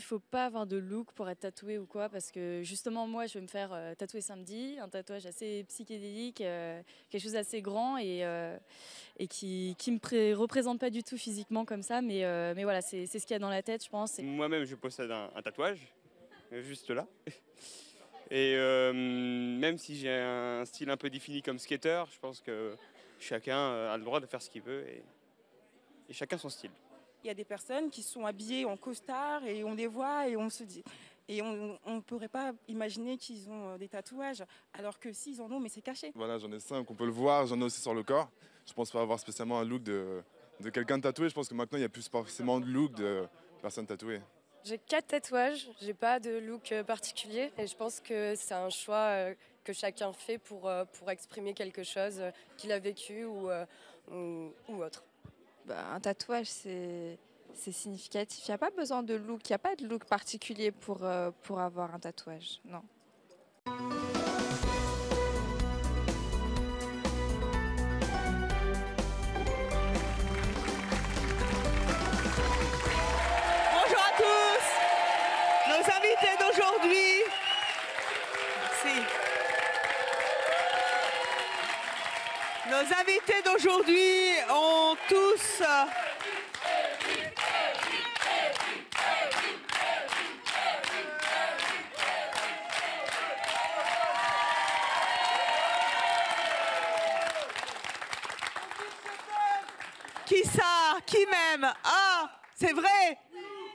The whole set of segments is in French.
faut pas avoir de look pour être tatoué ou quoi, parce que justement, moi, je vais me faire tatouer samedi, un tatouage assez psychédélique, quelque chose d'assez grand et qui me représente pas du tout physiquement comme ça, mais voilà, c'est ce qu'il y a dans la tête, je pense. Moi-même, je possède un tatouage, juste là. Et même si j'ai un style un peu défini comme skater, je pense que chacun a le droit de faire ce qu'il veut et chacun son style. Il y a des personnes qui sont habillées en costard et on les voit et on se dit... Et on ne pourrait pas imaginer qu'ils ont des tatouages, alors que s'ils en ont, mais c'est caché. Voilà, j'en ai 5, on peut le voir, j'en ai aussi sur le corps. Je pense pas avoir spécialement un look de quelqu'un de tatoué. Je pense que maintenant, il n'y a plus forcément de look de personne tatouée. J'ai 4 tatouages, j'ai pas de look particulier et je pense que c'est un choix que chacun fait pour exprimer quelque chose qu'il a vécu ou autre. Un tatouage, c'est significatif. Il n'y a pas besoin de look, il n'y a pas de look particulier pour avoir un tatouage, non. Bonjour à tous, nos invités d'aujourd'hui. Merci. Nos invités d'aujourd'hui ont tous... Qui ça? Qui m'aime? Ah, c'est vrai.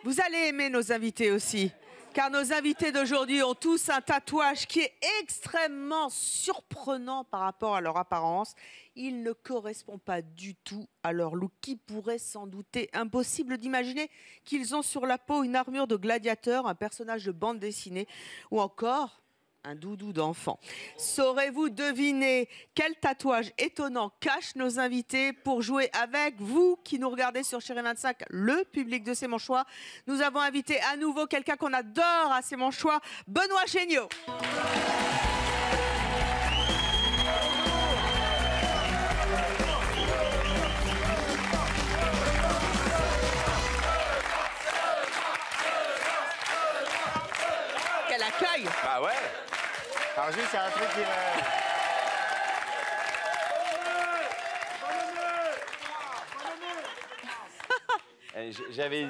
Vous allez aimer nos invités aussi. Car nos invités d'aujourd'hui ont tous un tatouage qui est extrêmement surprenant par rapport à leur apparence. Il ne correspond pas du tout à leur look, qui pourrait s'en douter. Impossible d'imaginer qu'ils ont sur la peau une armure de gladiateur, un personnage de bande dessinée ou encore un doudou d'enfant. Saurez-vous deviner quel tatouage étonnant cache nos invités? Pour jouer avec vous qui nous regardez sur Chérie 25, le public de C'est mon choix, nous avons invité à nouveau quelqu'un qu'on adore à C'est mon choix, Benoît Géniaud. Quel accueil! Bah ouais. Alors juste, c'est un truc qui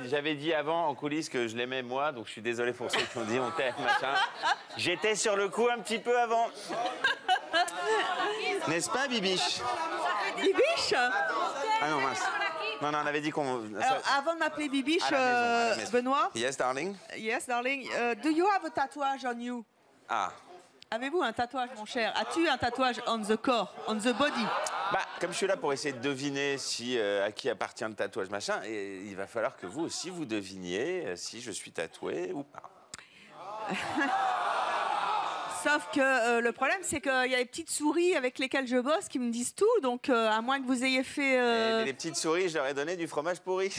J'avais dit avant en coulisses que je l'aimais moi, donc je suis désolé pour ceux qui ont dit on t'aime, machin. J'étais sur le coup un petit peu avant. N'est-ce pas, Bibiche? Bibiche? Ah non, mince. Non, on avait dit qu'on... Alors, avant de m'appeler Bibiche, à la maison. Benoît? Yes, darling? Yes, darling. Do you have a tattooage on you? Ah. Avez-vous un tatouage, mon cher? As-tu un tatouage on the corps, on the body? Bah, comme je suis là pour essayer de deviner si, à qui appartient le tatouage, machin, et il va falloir que vous aussi, vous deviniez si je suis tatoué ou pas. Sauf que le problème, c'est qu'il y a les petites souris avec lesquelles je bosse qui me disent tout, donc à moins que vous ayez fait... Et les petites souris, je leur ai donné du fromage pourri.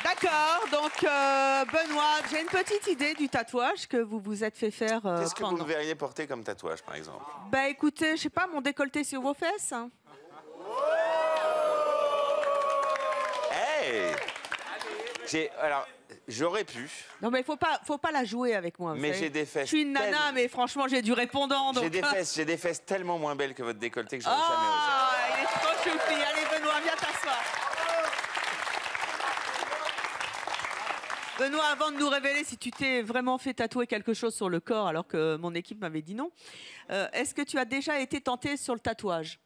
D'accord, donc Benoît, j'ai une petite idée du tatouage que vous vous êtes fait faire Qu'est-ce que vous me verriez porter comme tatouage, par exemple? Bah écoutez, je sais pas, mon décolleté sur vos fesses. Hey! Alors, j'aurais pu. Non mais faut pas la jouer avec moi. Mais j'ai des fesses. Je suis une nana, mais franchement j'ai du répondant. Donc... J'ai des fesses tellement moins belles que votre décolleté que j'aurais jamais osé. Ah, il est trop choupi. Allez Benoît, viens t'asseoir. Benoît, avant de nous révéler si tu t'es vraiment fait tatouer quelque chose sur le corps alors que mon équipe m'avait dit non, est-ce que tu as déjà été tenté sur le tatouage?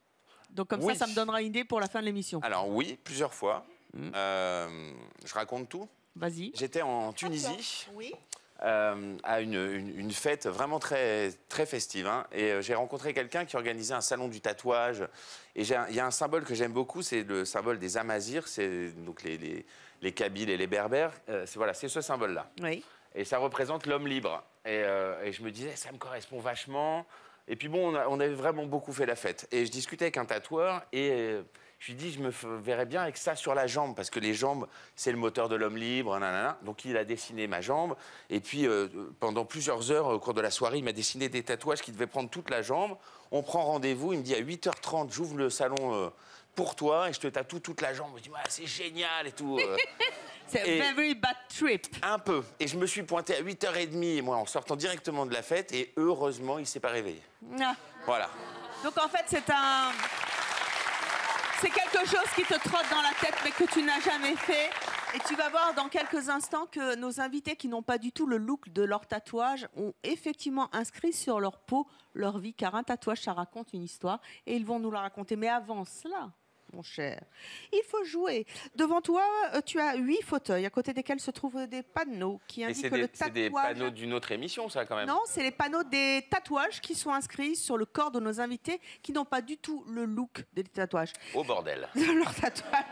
Donc comme oui. ça me donnera une idée pour la fin de l'émission. Alors oui, plusieurs fois. Je raconte tout. Vas-y. J'étais en Tunisie. Oui. À une fête vraiment très, très festive. Hein, et j'ai rencontré quelqu'un qui organisait un salon du tatouage. Et il y a un symbole que j'aime beaucoup, c'est le symbole des Amazirs, c'est donc les Kabyles et les Berbères. Voilà, c'est ce symbole-là. Oui. Et ça représente l'homme libre. Et je me disais, ça me correspond vachement. Et puis bon, on avait vraiment beaucoup fait la fête. Et je discutais avec un tatoueur et... je lui dis, je me verrais bien avec ça sur la jambe, parce que les jambes, c'est le moteur de l'homme libre, nanana. Donc il a dessiné ma jambe, et puis pendant plusieurs heures, au cours de la soirée, il m'a dessiné des tatouages qui devaient prendre toute la jambe. On prend rendez-vous, il me dit à 8h30, j'ouvre le salon pour toi, et je te tatoue toute la jambe. Je me dis, ouais, c'est génial et tout. C'est Et- very bad trip. Un peu. Et je me suis pointé à 8h30, et moi, en sortant directement de la fête, et heureusement, il s'est pas réveillé. Ah. Voilà. Donc en fait, c'est quelque chose qui te trotte dans la tête, mais que tu n'as jamais fait. Et tu vas voir dans quelques instants que nos invités qui n'ont pas du tout le look de leur tatouage ont effectivement inscrit sur leur peau leur vie, car un tatouage, ça raconte une histoire, et ils vont nous la raconter. Mais avant cela, mon cher, il faut jouer. Devant toi, tu as 8 fauteuils, à côté desquels se trouvent des panneaux qui Et indiquent c'est que le des, c'est des tatouage... panneaux d'une autre émission, ça, quand même. Non, c'est les panneaux des tatouages qui sont inscrits sur le corps de nos invités qui n'ont pas du tout le look des tatouages. Au bordel. De leur tatouage.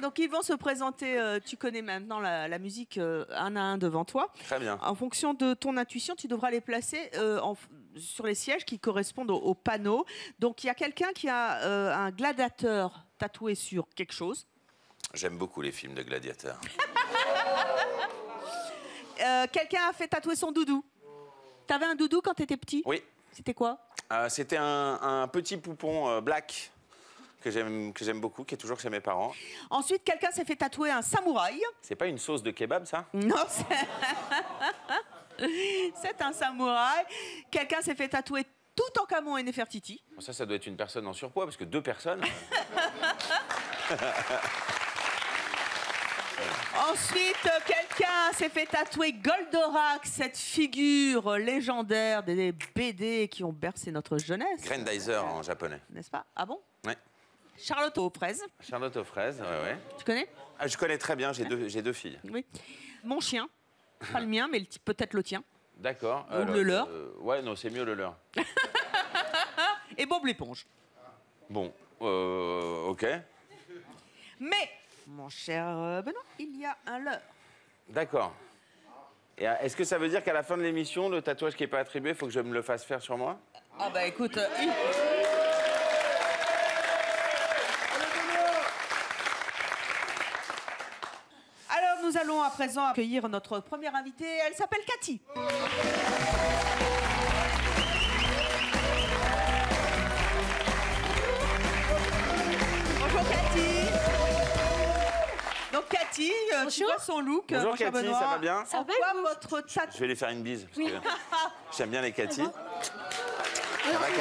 Donc ils vont se présenter, tu connais maintenant la musique un à un devant toi. Très bien. En fonction de ton intuition, tu devras les placer sur les sièges qui correspondent aux panneaux. Donc il y a quelqu'un qui a un gladiateur tatoué sur quelque chose. J'aime beaucoup les films de gladiateurs. Quelqu'un a fait tatouer son doudou. T'avais un doudou quand t'étais petit? Oui. C'était quoi? C'était un petit poupon black que j'aime beaucoup, qui est toujours chez mes parents. Ensuite, quelqu'un s'est fait tatouer un samouraï. C'est pas une sauce de kebab, ça? Non, c'est un samouraï. Quelqu'un s'est fait tatouer Toutankhamon et Nefertiti. Bon, ça doit être une personne en surpoids, parce que 2 personnes... Ensuite, quelqu'un s'est fait tatouer Goldorak, cette figure légendaire des BD qui ont bercé notre jeunesse. Grandizer en japonais. N'est-ce pas? Ah bon? Ouais. Charlotte aux fraises. Charlotte aux fraises, ouais. Tu connais? Ah, je connais très bien, j'ai deux filles. Oui. Mon chien. Pas le mien, mais peut-être le tien. D'accord. Ou le leur. Ouais, non, c'est mieux le leur. Et Bob l'éponge. Bon, ok. Mais, mon cher Benoît, il y a un leurre. D'accord. Et est-ce que ça veut dire qu'à la fin de l'émission, le tatouage qui n'est pas attribué, il faut que je me le fasse faire sur moi? Ah bah écoute, Alors nous allons à présent accueillir notre première invitée. Elle s'appelle Cathy. Bonjour Cathy. Donc Cathy, tu vois son look. Bonjour mon cher Cathy, Benoît. ça va bien? En quoi votre tatouage... Je vais lui faire une bise, parce que j'aime bien les Cathy. Ça va, Cathy?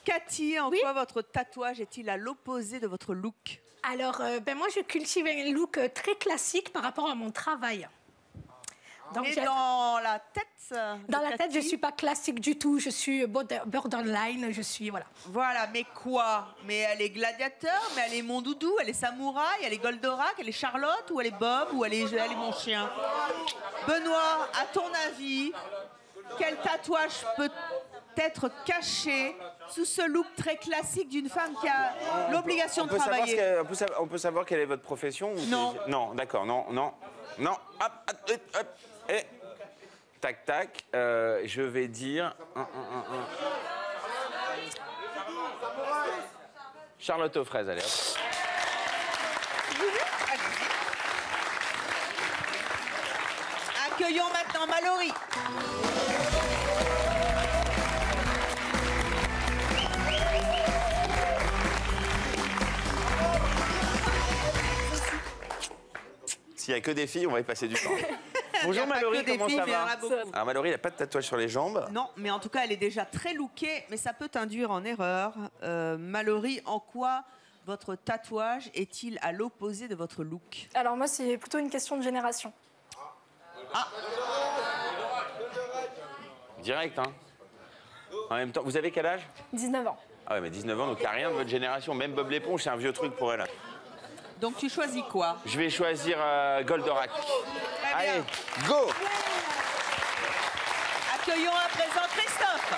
Cathy, en quoi votre tatouage est-il à l'opposé de votre look? Alors, moi, je cultive un look très classique par rapport à mon travail. Donc, Et dans la tête dans la tête, je ne suis pas classique du tout. Je suis borderline, je suis... Voilà. Voilà, mais quoi? Mais elle est gladiateur, mais elle est mon doudou, elle est samouraï, elle est Goldorak, elle est Charlotte, ou elle est Bob, ou elle est mon chien? Benoît, à ton avis, quel tatouage peut être caché sous ce look très classique d'une femme qui a l'obligation de travailler? On peut savoir quelle est votre profession? Non. Non, d'accord, non. Hop, et... Tac, tac, je vais dire... Charlotte aux fraises, allez, hop. Accueillons maintenant Mallory. S'il n'y a que des filles, on va y passer du temps. Bonjour Mallory, comment ça va? Alors Mallory, il n'a pas de tatouage sur les jambes. Non, mais en tout cas, elle est déjà très lookée, mais ça peut t'induire en erreur. Mallory, en quoi votre tatouage est-il à l'opposé de votre look? Alors moi, c'est plutôt une question de génération. Ah. Direct, hein. En même temps, vous avez quel âge? 19 ans. Ah ouais, mais 19 ans, donc t'as rien de votre génération. Même Bob l'éponge, c'est un vieux truc pour elle. Donc tu choisis quoi? Je vais choisir Goldorak. Très bien. Allez, go! Accueillons à présent Christophe.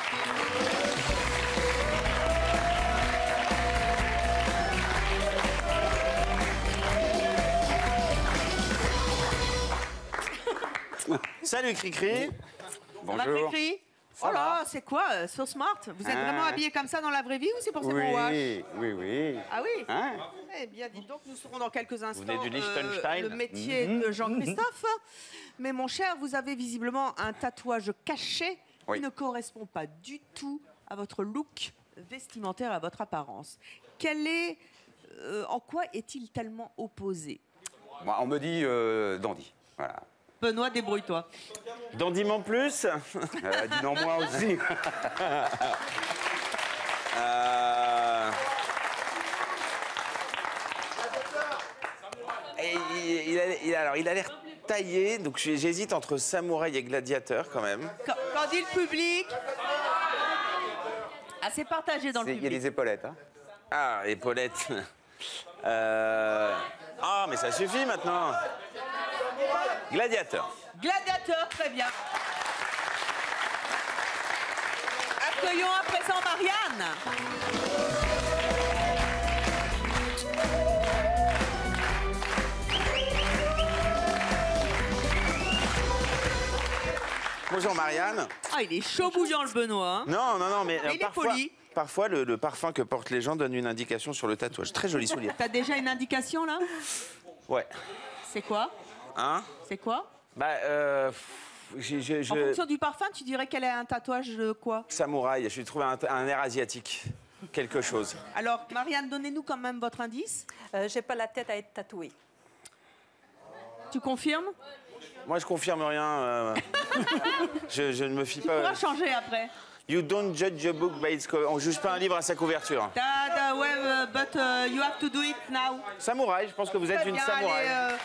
Salut Cricri. Ça va, Cricri? Oh là, c'est quoi, so smart? Vous êtes vraiment habillé comme ça dans la vraie vie ou c'est pour ce qu'on wash? Oui. Ah oui? Hein? Eh bien, dites donc, nous serons dans quelques instants venez du Liechtenstein? le métier de Jean-Christophe. Mais mon cher, vous avez visiblement un tatouage caché qui ne correspond pas du tout à votre look vestimentaire, à votre apparence. Quel est en quoi est-il tellement opposé? Moi, on me dit dandy. Voilà. Benoît, débrouille-toi. Dandiment plus. Dis non moi aussi. Et il a l'air taillé, donc j'hésite entre samouraï et gladiateur quand même. Quand dit le public, assez partagé dans le public. Il y a des épaulettes. Hein. Ah, épaulettes. Ah, mais ça suffit maintenant. Gladiateur. Gladiateur, très bien. Accueillons à présent Marianne. Bonjour Marianne. Ah, il est chaud bouillant le Benoît. Hein. Non, mais il est poli. Parfois le parfum que portent les gens donne une indication sur le tatouage. Très joli soulier. T'as déjà une indication là? Ouais. C'est quoi? Hein? C'est quoi? Bah, En fonction du parfum, tu dirais qu'elle a un tatouage de quoi? Samouraï, je lui trouve un air asiatique. Quelque chose. Alors, Marianne, donnez-nous quand même votre indice. J'ai pas la tête à être tatouée. Tu confirmes? Moi, je confirme rien. Je ne me fie pas. Tu pourras changer après. You don't judge a book by its cover. On ne juge pas un livre à sa couverture. Ouais, but you have to do it now. Samouraï, je pense que vous êtes une samouraï. Allez,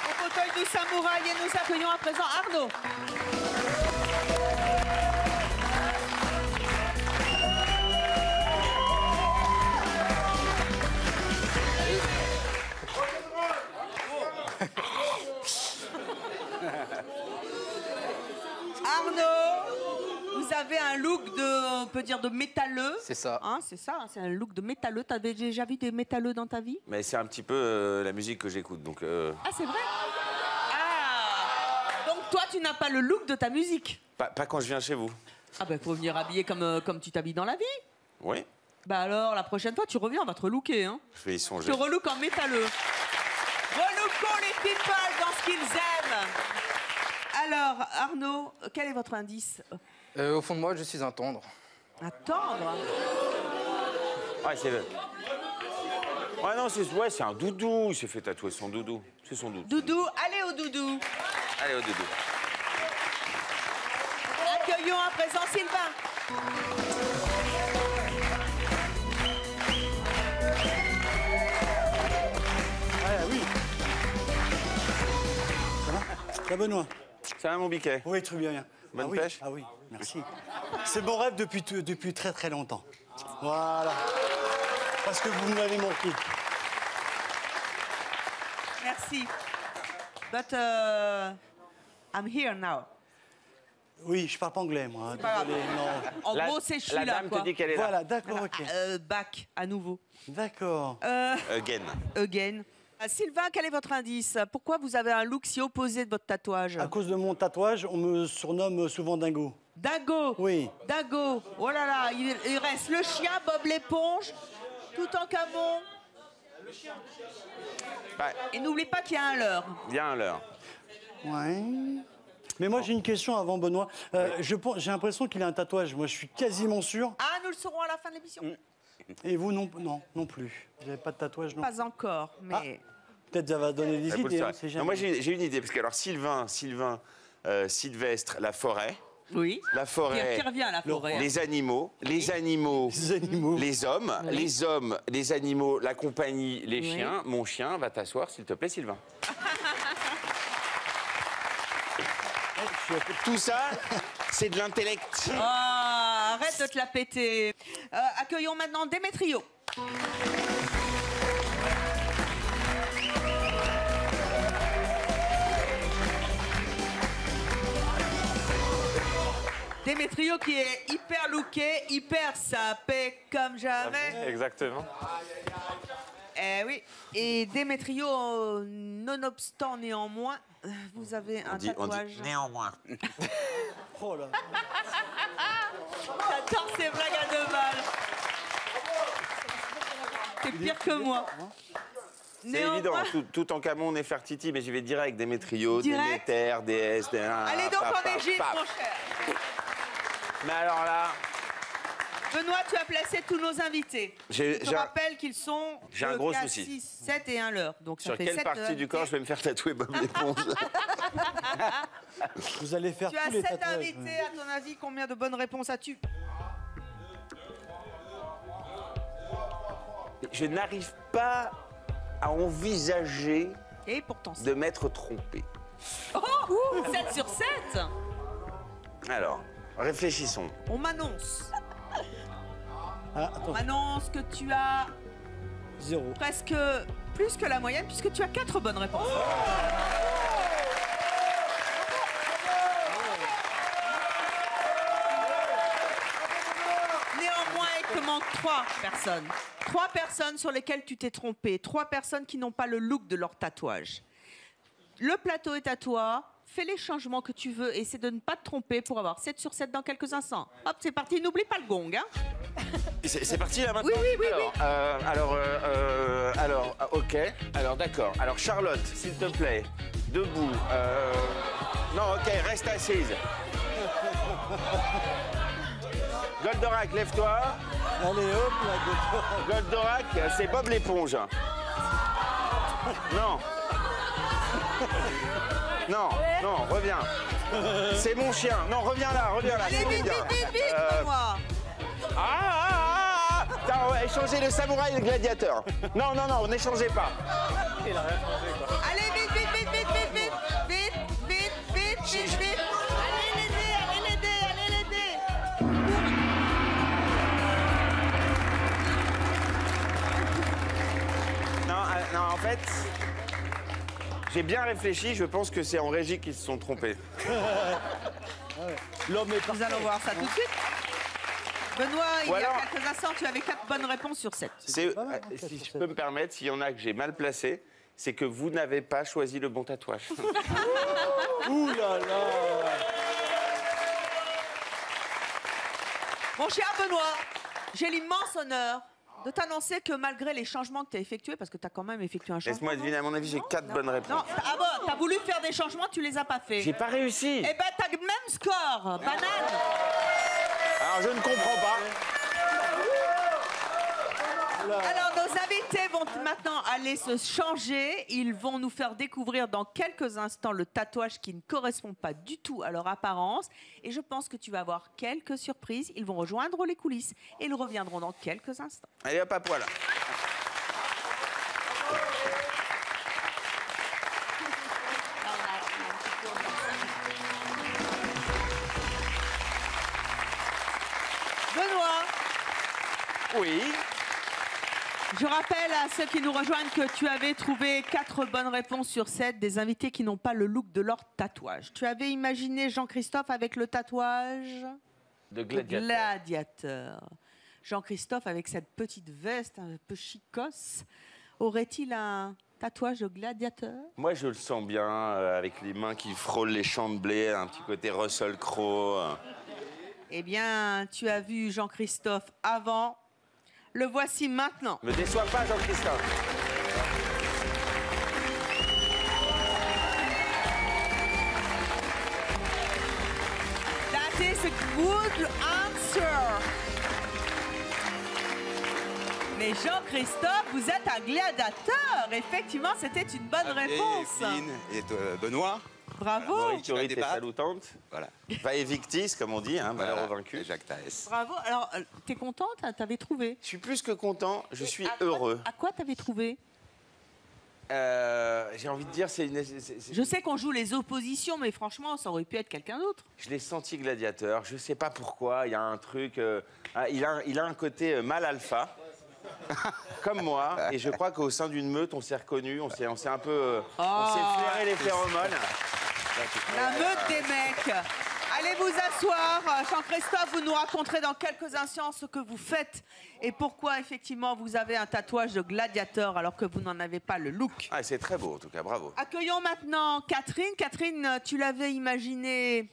au fauteuil du samouraï et nous accueillons à présent Arnaud. Arnaud, vous avez un look de, on peut dire, de métalleux. C'est ça. Hein, c'est ça, c'est un look de métalleux. T'avais déjà vu des métalleux dans ta vie? Mais c'est un petit peu la musique que j'écoute, donc... Ah, c'est vrai? Ah! Donc toi, tu n'as pas le look de ta musique? Pas quand je viens chez vous. Ah ben, faut venir habiller comme tu t'habilles dans la vie. Oui. Bah alors, la prochaine fois, tu reviens, on va te relooker, hein. Je vais y songer. Je te relook en métalleux. Relookons les people dans ce qu'ils aiment. Alors, Arnaud, quel est votre indice? Au fond de moi, je suis un tendre. Un tendre? Ouais, c'est... Ouais, non, c'est un doudou. Il s'est fait tatouer son doudou. C'est son doudou. Doudou, allez au doudou. Allez au doudou. Accueillons à présent Sylvain. Ah oui. Ça va? Ça va, Benoît? Ça va, mon biquet? Oui, très bien. Bonne pêche? Ah oui, merci. C'est mon rêve depuis très très longtemps. Voilà. Parce que vous m'avez manqué. Merci. But I'm here now. Oui, je parle pas anglais, moi. Pas Désolé, non. En gros, c'est je suis là. La dame quoi. te dit qu'elle est là. Voilà, d'accord, ok. Back, à nouveau. D'accord. Again. Sylvain, quel est votre indice? Pourquoi vous avez un look si opposé de votre tatouage? À cause de mon tatouage, on me surnomme souvent Dingo. Dingo? Oui. Dingo. Oh là là, il reste le chien, Bob l'éponge, Toutankhamon. Ouais. Et n'oublie pas qu'il y a un leurre. Il y a un leurre. Ouais. Mais moi, j'ai une question avant, Benoît. J'ai l'impression qu'il a un tatouage. Moi, je suis quasiment sûr. Ah, nous le saurons à la fin de l'émission. Et vous, non plus. Vous n'avez pas de tatouage, non? Pas encore, mais... Peut-être ça va donner des idées. Hein, non, moi, j'ai une idée. Parce que alors, Sylvain, Sylvestre, la forêt. Oui. La forêt. Qui revient à la forêt. Les animaux. Les hommes. Oui. Les hommes, les animaux, la compagnie, les Oui. chiens. Mon chien, va t'asseoir, s'il te plaît, Sylvain. Tout ça, c'est de l'intellect. Oh, arrête de te la péter. Accueillons maintenant Démétrio. Démétrio qui est hyper looké, hyper sapé comme jamais. Exactement. Eh oui. Et Démétrio, nonobstant néanmoins, vous avez un tatouage. Néanmoins. Oh là. J'adore ces blagues à deux balles. C'est pire que moi. C'est évident, tout en Camon, Nefertiti, mais j'y vais direct. Démétrio, Direct. Déméter, déesse, Allez donc en Égypte, mon cher. Mais alors là, Benoît, tu as placé tous nos invités. Je te rappelle qu'ils sont J'ai un gros 4, souci. 6, 7 et 1 leurre. Donc ça Sur fait quelle 7 partie du corps je vais me faire tatouer Bob l'éponge? Vous allez faire Tu as tous les 7 tatouages. invités, à ton avis, combien de bonnes réponses as-tu? Je n'arrive pas à envisager Et pourtant, de m'être trompé. Oh 7 sur 7. Alors, réfléchissons. On m'annonce. Ah, On m'annonce que tu as 0. presque plus que la moyenne puisque tu as 4 bonnes réponses. Néanmoins, il te manque 3 personnes. 3 personnes sur lesquelles tu t'es trompé. 3 personnes qui n'ont pas le look de leur tatouage. Le plateau est à toi. Fais les changements que tu veux et essaie de ne pas te tromper pour avoir 7 sur 7 dans quelques instants. Hop, c'est parti. N'oublie pas le gong. Hein. C'est parti là maintenant? Oui. Alors, ok. Alors, d'accord. Alors, Charlotte, s'il te plaît, debout. Non, ok, reste assise. Goldorak, lève-toi. Allez, hop, là, Goldorak, c'est Bob l'éponge. Non. Non, non, reviens. C'est mon chien. Non, reviens là. Allez, vite, moi. Attends, on va échanger le samouraï et le gladiateur. Non, on n'échangeait pas. Il a rien changé, quoi. Allez, vite. Allez l'aider. Non, en fait, j'ai bien réfléchi. Je pense que c'est en régie qu'ils se sont trompés. L'homme est Nous allons voir ça tout de suite. Benoît, il y alors- a quelques instants, tu avais 4 bonnes réponses sur 7. Si je peux me permettre, s'il y en a que j'ai mal placé, c'est que vous n'avez pas choisi le bon tatouage. Ouh là là. Mon cher Benoît, j'ai l'immense honneur de t'annoncer que malgré les changements que tu as effectués, parce que tu as quand même effectué un changement. Laisse-moi deviner, à mon avis, j'ai 4 bonnes réponses. Non, t'as voulu faire des changements, tu les as pas fait. J'ai pas réussi. Eh ben, t'as le même score, banane. Alors, je ne comprends pas. Alors, nos invités vont maintenant aller se changer. Ils vont nous faire découvrir dans quelques instants le tatouage qui ne correspond pas du tout à leur apparence. Et je pense que tu vas avoir quelques surprises. Ils vont rejoindre les coulisses et ils reviendront dans quelques instants. Allez, hop, à poil. Benoît, Oui. je rappelle à ceux qui nous rejoignent que tu avais trouvé 4 bonnes réponses sur 7 des invités qui n'ont pas le look de leur tatouage. Tu avais imaginé Jean-Christophe avec le tatouage De gladiateur. gladiateur. Jean-Christophe avec cette petite veste un peu chicos. Aurait-il un tatouage de gladiateur? Moi, je le sens bien, avec les mains qui frôlent les champs de blé, un petit côté Russell Crowe. Eh bien, tu as vu Jean-Christophe avant. Le voici maintenant. Me déçois pas, Jean-Christophe. That is a good answer. Mais Jean-Christophe, vous êtes un gladiateur. Effectivement, c'était une bonne réponse. Et Benoît. Bravo. Maurice est salutante. Voilà. Va victis, comme on dit, hein, malheur au vaincu. Jacques Taès. Bravo. Alors, t'es contente? T'avais trouvé? Je suis plus que content, je suis heureux. À quoi t'avais trouvé? J'ai envie de dire, Je sais qu'on joue les oppositions, mais franchement, ça aurait pu être quelqu'un d'autre. Je l'ai senti gladiateur, je sais pas pourquoi, il y a un truc... il a un côté mâle alpha, comme moi, et je crois qu'au sein d'une meute, on s'est reconnus, on s'est un peu... on s'est flairé les phéromones. La meute des mecs. Allez vous asseoir. Jean-Christophe, vous nous raconterez dans quelques instants ce que vous faites et pourquoi, effectivement, vous avez un tatouage de gladiateur alors que vous n'en avez pas le look. Ah, c'est très beau, en tout cas, bravo. Accueillons maintenant Catherine. Catherine, tu l'avais imaginé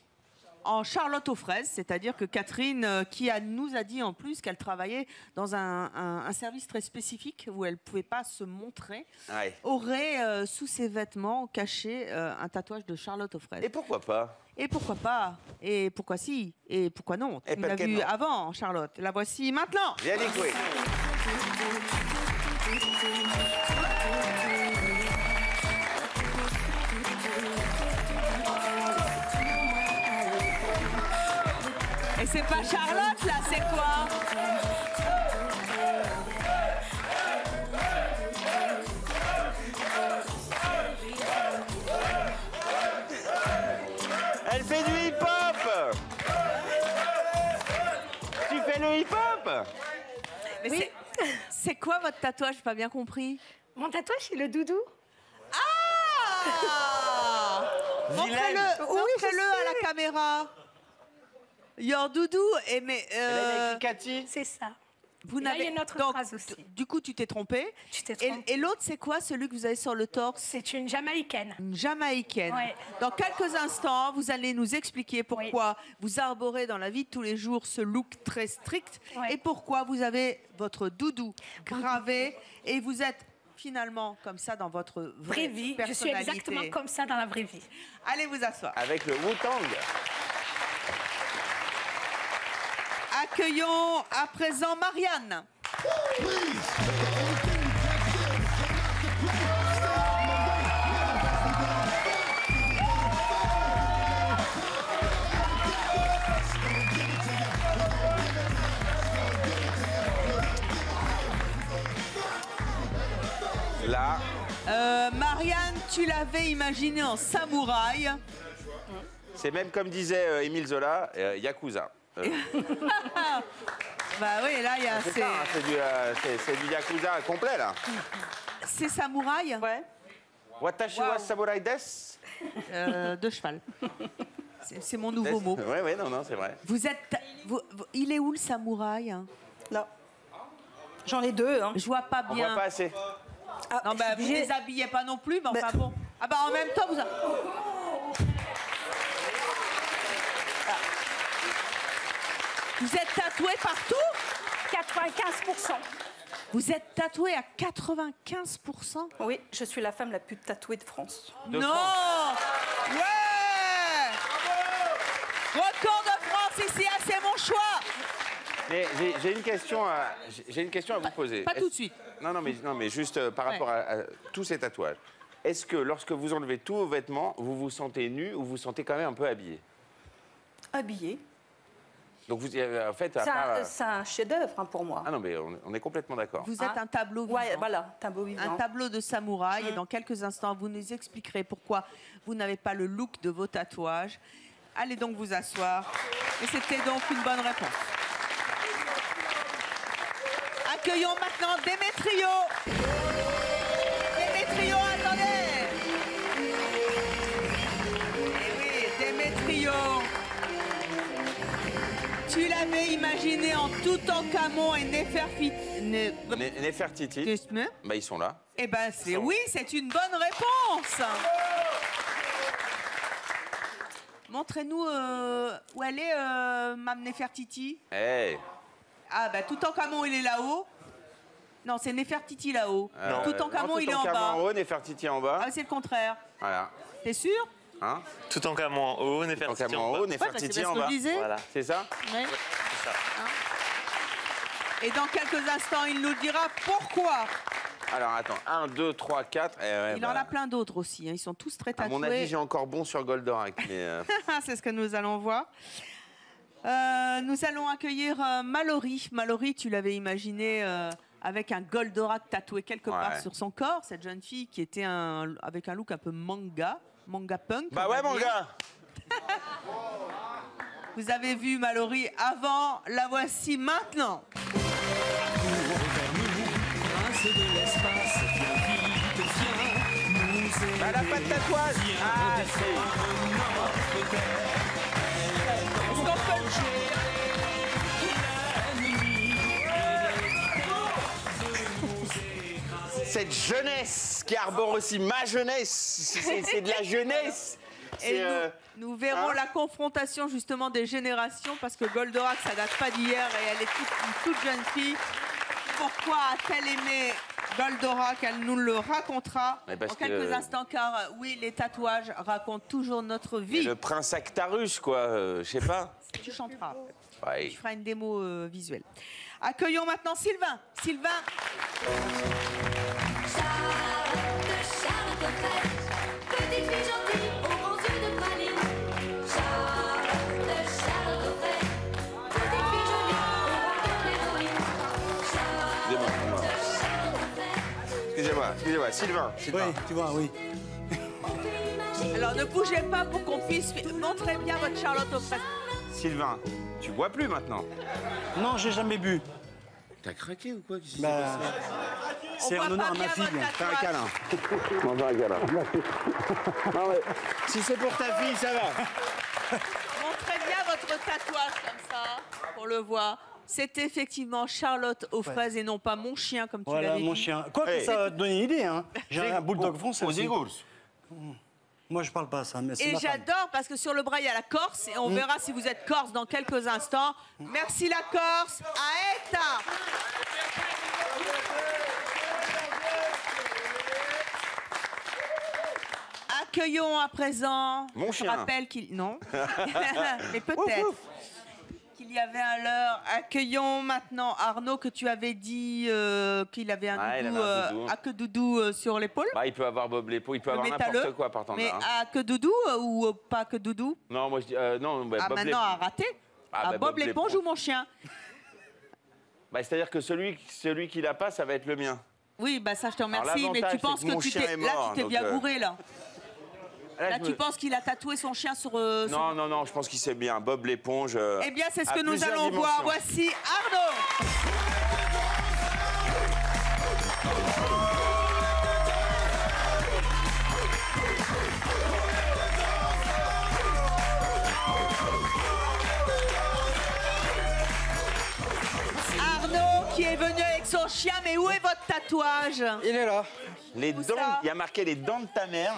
en Charlotte aux fraises, c'est-à-dire que Catherine, nous a dit en plus qu'elle travaillait dans un service très spécifique où elle ne pouvait pas se montrer, Ouais. aurait sous ses vêtements caché un tatouage de Charlotte aux fraises. Et pourquoi pas? Et pourquoi pas? Et pourquoi si? Et pourquoi non? Tu l'as vu avant, Charlotte. La voici maintenant. Yannick, oui. Et c'est pas Charlotte, là, c'est quoi? Elle fait du hip-hop. Tu fais le hip-hop? Mais oui. C'est quoi votre tatouage? J'ai pas bien compris. Mon tatouage, c'est le doudou. Ah! Montrez-le, Oui, montrez-le à la caméra. Your doudou. Et mais Cathy. C'est ça. Vous Là, il y n'avez a notre donc, phrase aussi. du coup, tu t'es trompé. Tu t'es trompé. Et l'autre, c'est quoi, celui que vous avez sur le torse? C'est une Jamaïcaine. Une Jamaïcaine. Ouais. Dans quelques instants, vous allez nous expliquer pourquoi vous arborez dans la vie de tous les jours ce look très strict et pourquoi vous avez votre doudou gravé et vous êtes finalement comme ça dans votre vraie vie. Je suis personnalité. exactement comme ça dans la vraie vie. Allez vous asseoir. Avec le Wu-Tang. Accueillons à présent Marianne. Là. Marianne, tu l'avais imaginé en samouraï. C'est même comme disait Émile Zola, Yakuza. Bah oui, là, il y a... C'est ça, hein, c'est du Yakuza complet, là. C'est samouraï? Ouais. Watashi wa samurai des? De cheval. C'est mon nouveau mot. Oui, oui, non, c'est vrai. Vous êtes... il est où le samouraï? Là. J'en ai deux. Hein. Je vois pas On bien. voit pas assez. Ah, non, bah, vous les habillez pas non plus, mais enfin bon. Ah bah en même temps, vous... Vous êtes tatoué partout? 95%. Vous êtes tatoué à 95%? Oui, je suis la femme la plus tatouée de France. Non! Ouais! Record de France ici, c'est mon choix! Mais j'ai une question à vous poser. Pas tout de suite. Non, mais juste par rapport à tous ces tatouages. Est-ce que lorsque vous enlevez tous vos vêtements, vous vous sentez nu ou vous vous sentez quand même un peu habillé? Habillée. Donc vous, en fait, c'est un chef-d'œuvre hein, pour moi. Ah non, mais on est complètement d'accord. Vous êtes un tableau vivant. Ouais, voilà, tableau vivant. Un tableau de samouraï. Et dans quelques instants, vous nous expliquerez pourquoi vous n'avez pas le look de vos tatouages. Allez donc vous asseoir. Et c'était donc une bonne réponse. Accueillons maintenant Démétrio. Démétrio, attendez. Eh oui, Démétrio. Tu l'avais imaginé en Toutankhamon et Néfertiti. Bah, ils sont là. Eh ben, oui, c'est une bonne réponse. Montrez-nous où elle est, Mme Néfertiti. Hey. Ah, bah, Toutankhamon, il est là-haut. Non, c'est Néfertiti là-haut. Toutankhamon, il est en bas. Toutankhamon en haut, Néfertiti en bas. Ah, c'est le contraire. Voilà. T'es sûr? Hein? Toutankhamon en haut, Néfertiti en bas. Néfertiti en bas. Voilà. C'est ça? Ouais. C'est ça. Et dans quelques instants, il nous dira pourquoi. Alors, attends. 1, 2, 3, 4. Il en a plein d'autres aussi. Hein. Ils sont tous très tatoués. À mon avis, j'ai encore bon sur Goldorak. Mais c'est ce que nous allons voir. Nous allons accueillir Mallory. Mallory, tu l'avais imaginé avec un Goldorak tatoué quelque part sur son corps. Cette jeune fille qui était avec un look un peu manga punk. Bah ouais, mon gars. Vous avez vu Mallory avant, la voici maintenant. Bah, elle a pas de tatouage. Ah, cette jeunesse qui arbore aussi ma jeunesse, c'est de la jeunesse. Et nous verrons la confrontation justement des générations parce que Goldorak, ça date pas d'hier et elle est une toute jeune fille. Pourquoi a-t-elle aimé Goldora, qu'elle nous le racontera Mais parce en quelques que- instants, car oui, les tatouages racontent toujours notre Et vie. le prince Actarus, quoi, je sais pas. Tu chanteras. Ouais. Tu feras une démo visuelle. Accueillons maintenant Sylvain. Sylvain. Petite fille gentille, aux grands yeux de praline. Charlotte, Charlotte Fay. Petite fille jolie, au l'héroïne. Excusez-moi, Sylvain. Oui, tu vois, oui. Alors ne bougez pas pour qu'on puisse montrer bien votre Charlotte aux fraises. Sylvain, tu bois plus maintenant? Non, j'ai jamais bu. T'as craqué ou quoi? Qu'est-ce qui Bah, s'est passé? c'est en honneur à ma fille. Fais un câlin. On va un câlin. Non, mais si c'est pour ta fille, ça va. Montrez bien votre tatouage comme ça, pour le voir. C'est effectivement Charlotte aux fraises et non pas mon chien, comme tu Voilà, l'avais dit. mon chien. Quoi que ça va te donner une idée, hein. J'ai un bulldog français. Aux aussi. Eagles. Moi, je parle pas ça, mais c'est Et ma femme. j'adore parce que sur le bras, il y a la Corse et on verra si vous êtes Corse dans quelques instants. Merci la Corse, à Eta. Accueillons à présent. Mon Je chien. rappelle qu'il. Non. Mais peut-être. Qu'il y avait un leurre. Accueillons maintenant Arnaud, que tu avais dit qu'il avait un Ouais, il doudou, avait un doudou. à que doudou sur l'épaule. Bah, il peut avoir Bob l'épaule, il peut Le avoir métalleux. n'importe quoi par temps Mais là. à que doudou ou pas que doudou? Non, moi je dis. Non, bah, Ah, Bob maintenant à rater. Ah, à bah, Bob l'éponge ou mon chien? Bah, c'est-à-dire que celui qui l'a pas, ça va être le mien. Oui, bah ça je te remercie, Alors, mais tu l'avantage, penses c'est que mon que tu chien t'es est là, mort, tu t'es donc, bien bourré là. Là, je tu me- penses qu'il a tatoué son chien sur. Non, non, non, je pense qu'il sait bien. Bob l'éponge. Eh bien, c'est ce à que nous plusieurs allons voir. dimensions. Voici Arnaud. Arnaud qui est venu avec son chien, mais où est votre tatouage? Il est là. Les dents, il y a marqué les dents de ta mère.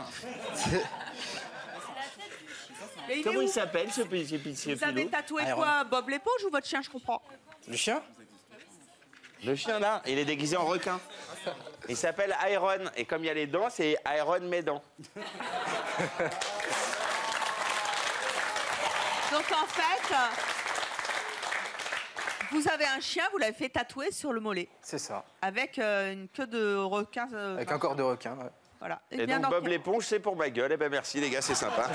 Mais il est Comment où? il s'appelle ce petit Vous avez tatoué quoi? Bob l'éponge ou votre chien? Je comprends. Le chien? Le chien là, il est déguisé en requin. Il s'appelle Iron. Et comme il y a les dents, c'est Iron mes dents. Donc en fait, vous avez un chien, vous l'avez fait tatouer sur le mollet. C'est ça. Avec une queue de requin. Avec un corps de requin. Ouais. Voilà. Et bien, donc dans Bob l'éponge, c'est pour ma gueule. Eh ben merci les gars, c'est sympa.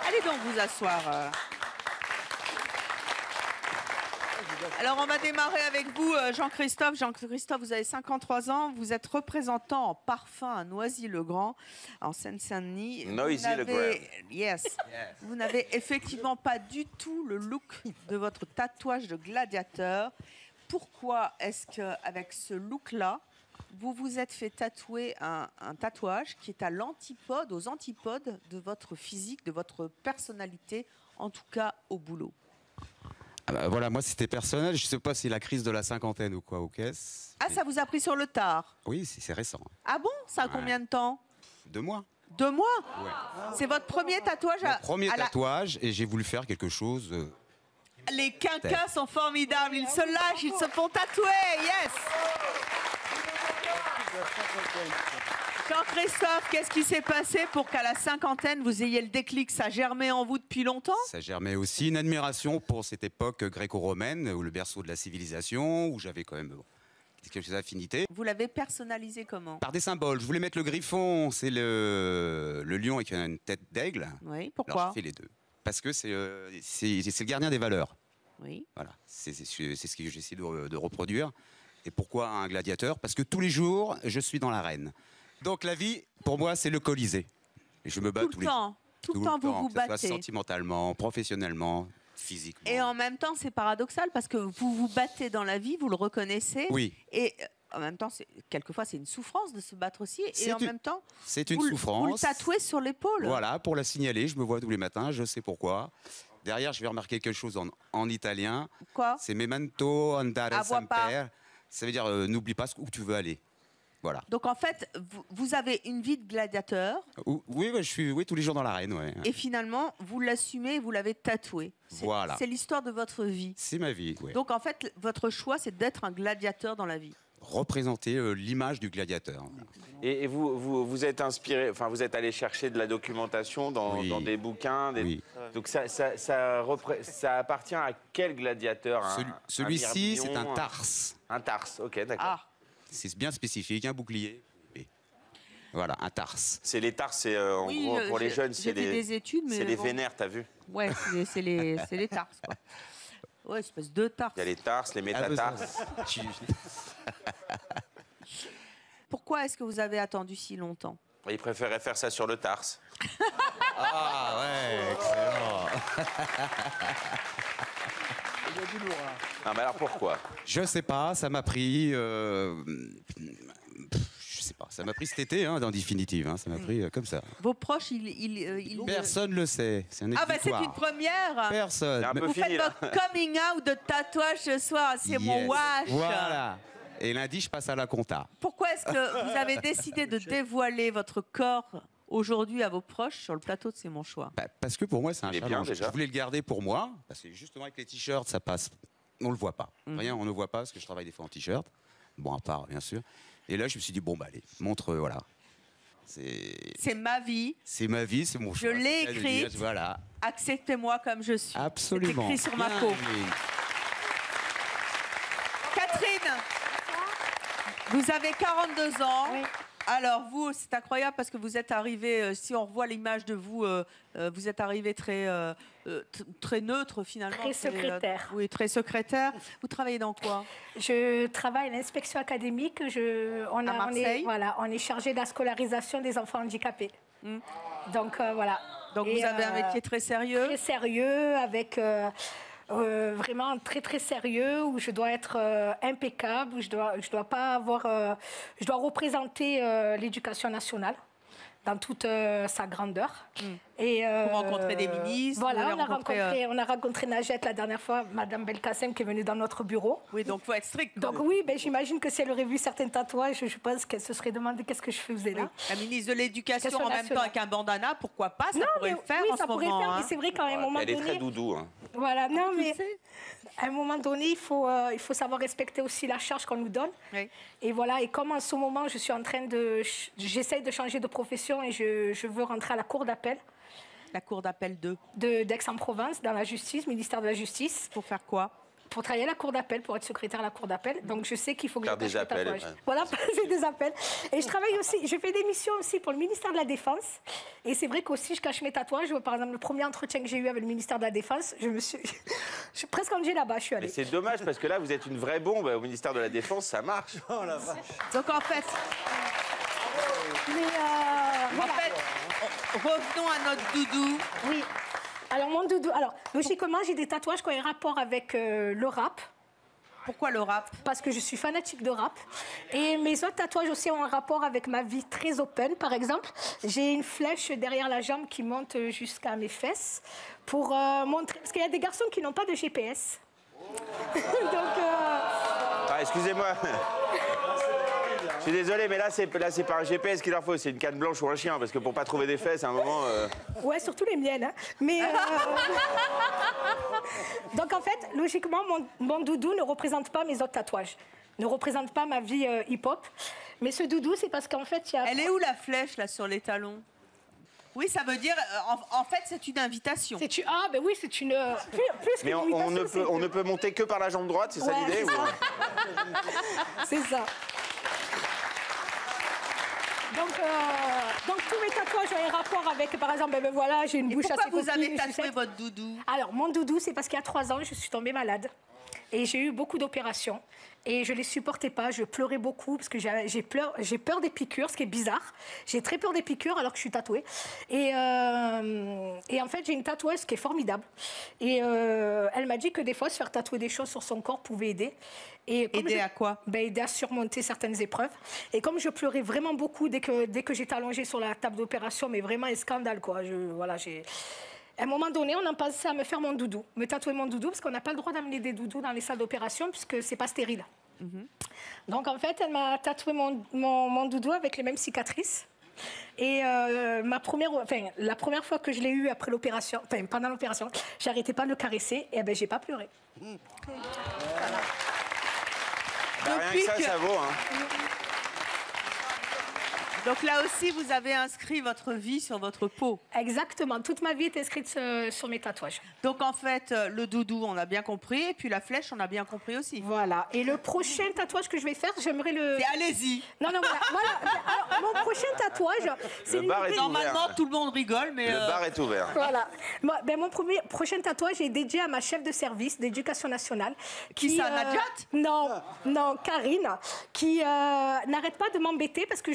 Allez donc vous asseoir. Alors on va démarrer avec vous, Jean-Christophe. Jean-Christophe, vous avez 53 ans, vous êtes représentant en parfum à Noisy-le-Grand, en Seine-Saint-Denis. Noisy-le-Grand. Yes. Vous n'avez effectivement pas du tout le look de votre tatouage de gladiateur. Pourquoi est-ce qu'avec ce look-là, vous vous êtes fait tatouer un tatouage qui est à l'antipode, aux antipodes de votre physique, de votre personnalité, en tout cas au boulot? Ah bah voilà, moi c'était personnel, je sais pas si la crise de la cinquantaine ou quoi aux caisses. Ah, ça vous a pris sur le tard? Oui, c'est récent. Ah bon? Ça a Ouais. combien de temps? 2 mois. 2 mois? Ouais. C'est votre premier tatouage à... Premier à la- tatouage et j'ai voulu faire quelque chose. Les quinquas sont formidables, ils se lâchent, ils se font tatouer, yes! Jean-Christophe, qu'est-ce qui s'est passé pour qu'à la cinquantaine, vous ayez le déclic? Ça germait en vous depuis longtemps? Ça germait aussi une admiration pour cette époque gréco-romaine, où le berceau de la civilisation, où j'avais quand même quelques affinités. Vous l'avez personnalisé comment? Par des symboles. Je voulais mettre le griffon, c'est le lion avec une tête d'aigle. Oui, pourquoi? Alors j'ai fait les deux. Parce que c'est le gardien des valeurs. Oui. Voilà, c'est ce que j'essaie de reproduire. Et pourquoi un gladiateur? Parce que tous les jours, je suis dans l'arène. Donc la vie, pour moi, c'est le Colisée. Et je me bats tous les jours. Tout le temps, vous vous que ce soit battez. sentimentalement, professionnellement, physiquement. Et en même temps, c'est paradoxal parce que vous vous battez dans la vie, vous le reconnaissez. Oui. Et en même temps, quelquefois, c'est une souffrance de se battre aussi. Et C'est en une- même temps, c'est une vous souffrance. le tatouez sur l'épaule. Voilà, pour la signaler, je me vois tous les matins, je sais pourquoi. Derrière, je vais remarquer quelque chose en italien. Quoi? C'est memento andare À voix pas. semper. Ça veut dire n'oublie pas où tu veux aller. Voilà. Donc en fait, vous avez une vie de gladiateur Oui, ouais, je suis tous les jours dans l'arène. Ouais. et finalement, vous l'assumez et vous l'avez tatoué. Voilà. C'est l'histoire de votre vie. C'est ma vie. Ouais. Donc en fait, votre choix, c'est d'être un gladiateur dans la vie. représenter l'image du gladiateur. Et vous êtes inspiré, enfin vous êtes allé chercher de la documentation dans des bouquins. Donc ça appartient à quel gladiateur? Celui-ci, c'est un tarse. Un tarse, ok, d'accord. C'est bien spécifique, un bouclier. Voilà, un tarse. C'est les tarses, c'est en gros pour les jeunes, c'est des études, mais les bon. vénères, t'as vu? Ouais, c'est les tarses, quoi. Ouais, espèce de tarses. Il y a les tarses, les métatarses. Pourquoi est-ce que vous avez attendu si longtemps? Il préférait faire ça sur le tarse. Ah ouais, excellent. Non, mais alors pourquoi? Je sais pas, ça m'a pris. Je sais pas, ça m'a pris cet été, hein, en définitive. Hein, ça m'a pris comme ça. Vos proches, Personne le sait. C'est un Ah bah c'est exutoire. une première. Personne. Vous faites votre coming out de tatouage ce soir. C'est mon wash. Voilà. Et lundi, je passe à la compta. Pourquoi est-ce que vous avez décidé de dévoiler votre corps aujourd'hui à vos proches sur le plateau de C'est mon choix? Parce que pour moi, c'est un Il est bien, challenge. déjà. Je voulais le garder pour moi, parce que justement avec les t-shirts, ça passe. On le voit pas. Rien, on ne voit pas, parce que je travaille des fois en t-shirt. Bon, à part, bien sûr. Et là, je me suis dit, bon, bah allez, montre, voilà. C'est ma vie. C'est ma vie, c'est mon choix. Je l'ai C'est à écrite. dire, Voilà. Acceptez-moi comme je suis. Absolument. C'est écrit sur ma Bien, peau. Evelyne. Catherine, vous avez 42 ans. Alors vous, c'est incroyable parce que vous êtes arrivée, si on revoit l'image de vous, vous êtes arrivée très neutre finalement. Très secrétaire. Oui, très secrétaire. Vous travaillez dans quoi? Je travaille à l'inspection académique. On est chargé de la scolarisation des enfants handicapés. Donc voilà. Donc vous avez un métier très sérieux? Très sérieux, avec vraiment très très sérieux, où je dois être impeccable, où je dois pas avoir, je dois représenter l'éducation nationale dans toute sa grandeur. Et, pour rencontrer des ministres. Voilà, on a rencontré Najette la dernière fois, Madame Belkacem, qui est venue dans notre bureau. Oui, donc il faut être strict. Donc oui, j'imagine que si elle aurait vu certains tatouages, je pense qu'elle se serait demandé qu'est-ce que je faisais là. La ministre de l'Éducation en même temps avec un bandana, pourquoi pas? Ça pourrait le faire en ça ce pourrait moment. Faire, hein. mais c'est vrai qu'à un moment donné... Elle est très doudou. Hein. Voilà, non, mais à un moment donné, il faut savoir respecter aussi la charge qu'on nous donne. Oui. Et voilà, et comme en ce moment, je suis en train j'essaye de changer de profession et je veux rentrer à la cour d'appel. La cour d'appel d'Aix-en-Provence, dans la justice, ministère de la Justice. Pour faire quoi? Pour travailler à la cour d'appel, pour être secrétaire à la cour d'appel. Donc je sais qu'il faut que faire je des appels. Ouais. Voilà, passer des appels. Et je travaille aussi, je fais des missions aussi pour le ministère de la Défense. Et c'est vrai qu'aussi je cache mes tatouages. Par exemple, le premier entretien que j'ai eu avec le ministère de la Défense, je suis presque rangée là-bas, je suis allée. Mais c'est dommage parce que là, vous êtes une vraie bombe au ministère de la Défense, ça marche. Oh la vache. Donc en fait... voilà. En fait, revenons à notre doudou. Oui. Alors, mon doudou. Alors, logiquement, j'ai des tatouages qui ont un rapport avec le rap. Pourquoi le rap? Parce que je suis fanatique de rap. Et mes autres tatouages aussi ont un rapport avec ma vie très open. Par exemple, j'ai une flèche derrière la jambe qui monte jusqu'à mes fesses pour montrer... Parce qu'il y a des garçons qui n'ont pas de GPS. Donc... Ah, excusez-moi. Je suis désolé, mais là, c'est pas un GPS qu'il leur faut, c'est une canne blanche ou un chien, parce que pour pas trouver des fesses, à un moment... Ouais, surtout les miennes. Hein. Mais donc, en fait, logiquement, mon doudou ne représente pas mes autres tatouages, ne représente pas ma vie hip-hop. Mais ce doudou, c'est parce qu'en fait, il y a... Elle est où la flèche, là, sur les talons? Oui, ça veut dire, en fait, c'est une invitation. Ah, ben oui, c'est une... Plus mais on ne peut monter que par la jambe droite, c'est ça l'idée? C'est ça. Donc tous mes tatouages ont un rapport avec, par exemple, voilà, j'ai une bouche assez pourquoi vous avez coquine, tatoué votre doudou? Alors, mon doudou, c'est parce qu'il y a 3 ans, je suis tombée malade. Et j'ai eu beaucoup d'opérations. Et je ne les supportais pas. Je pleurais beaucoup parce que j'ai peur des piqûres, ce qui est bizarre. J'ai très peur des piqûres alors que je suis tatouée. Et en fait, j'ai une tatoueuse qui est formidable. Et elle m'a dit que des fois, se faire tatouer des choses sur son corps pouvait aider. Aider à quoi? Aider à surmonter certaines épreuves. Et comme je pleurais vraiment beaucoup dès que j'étais allongée sur la table d'opération, mais vraiment un scandale, quoi. À un moment donné, on a pensé à me faire mon doudou, me tatouer mon doudou, parce qu'on n'a pas le droit d'amener des doudous dans les salles d'opération, puisque c'est pas stérile. Donc en fait, elle m'a tatoué mon doudou avec les mêmes cicatrices. Et la première fois que je l'ai eu après l'opération, pendant l'opération, j'arrêtais pas de le caresser, et j'ai pas pleuré. Voilà. Bah, rien que ça, ça vaut. Hein. Donc là aussi, vous avez inscrit votre vie sur votre peau. Exactement. Toute ma vie est inscrite sur mes tatouages. Donc en fait, le doudou, on a bien compris. Et puis la flèche, on a bien compris aussi. Voilà. Et le prochain tatouage que je vais faire, j'aimerais le... Allez-y. Non, voilà. Alors, mon prochain tatouage, c'est... Le bar est Normalement, ouvert. tout le monde rigole, mais... Le bar est ouvert. Voilà. Mon prochain tatouage est dédié à ma chef de service d'éducation nationale. Qui ça, Nadjat? Non, Karine, qui n'arrête pas de m'embêter parce que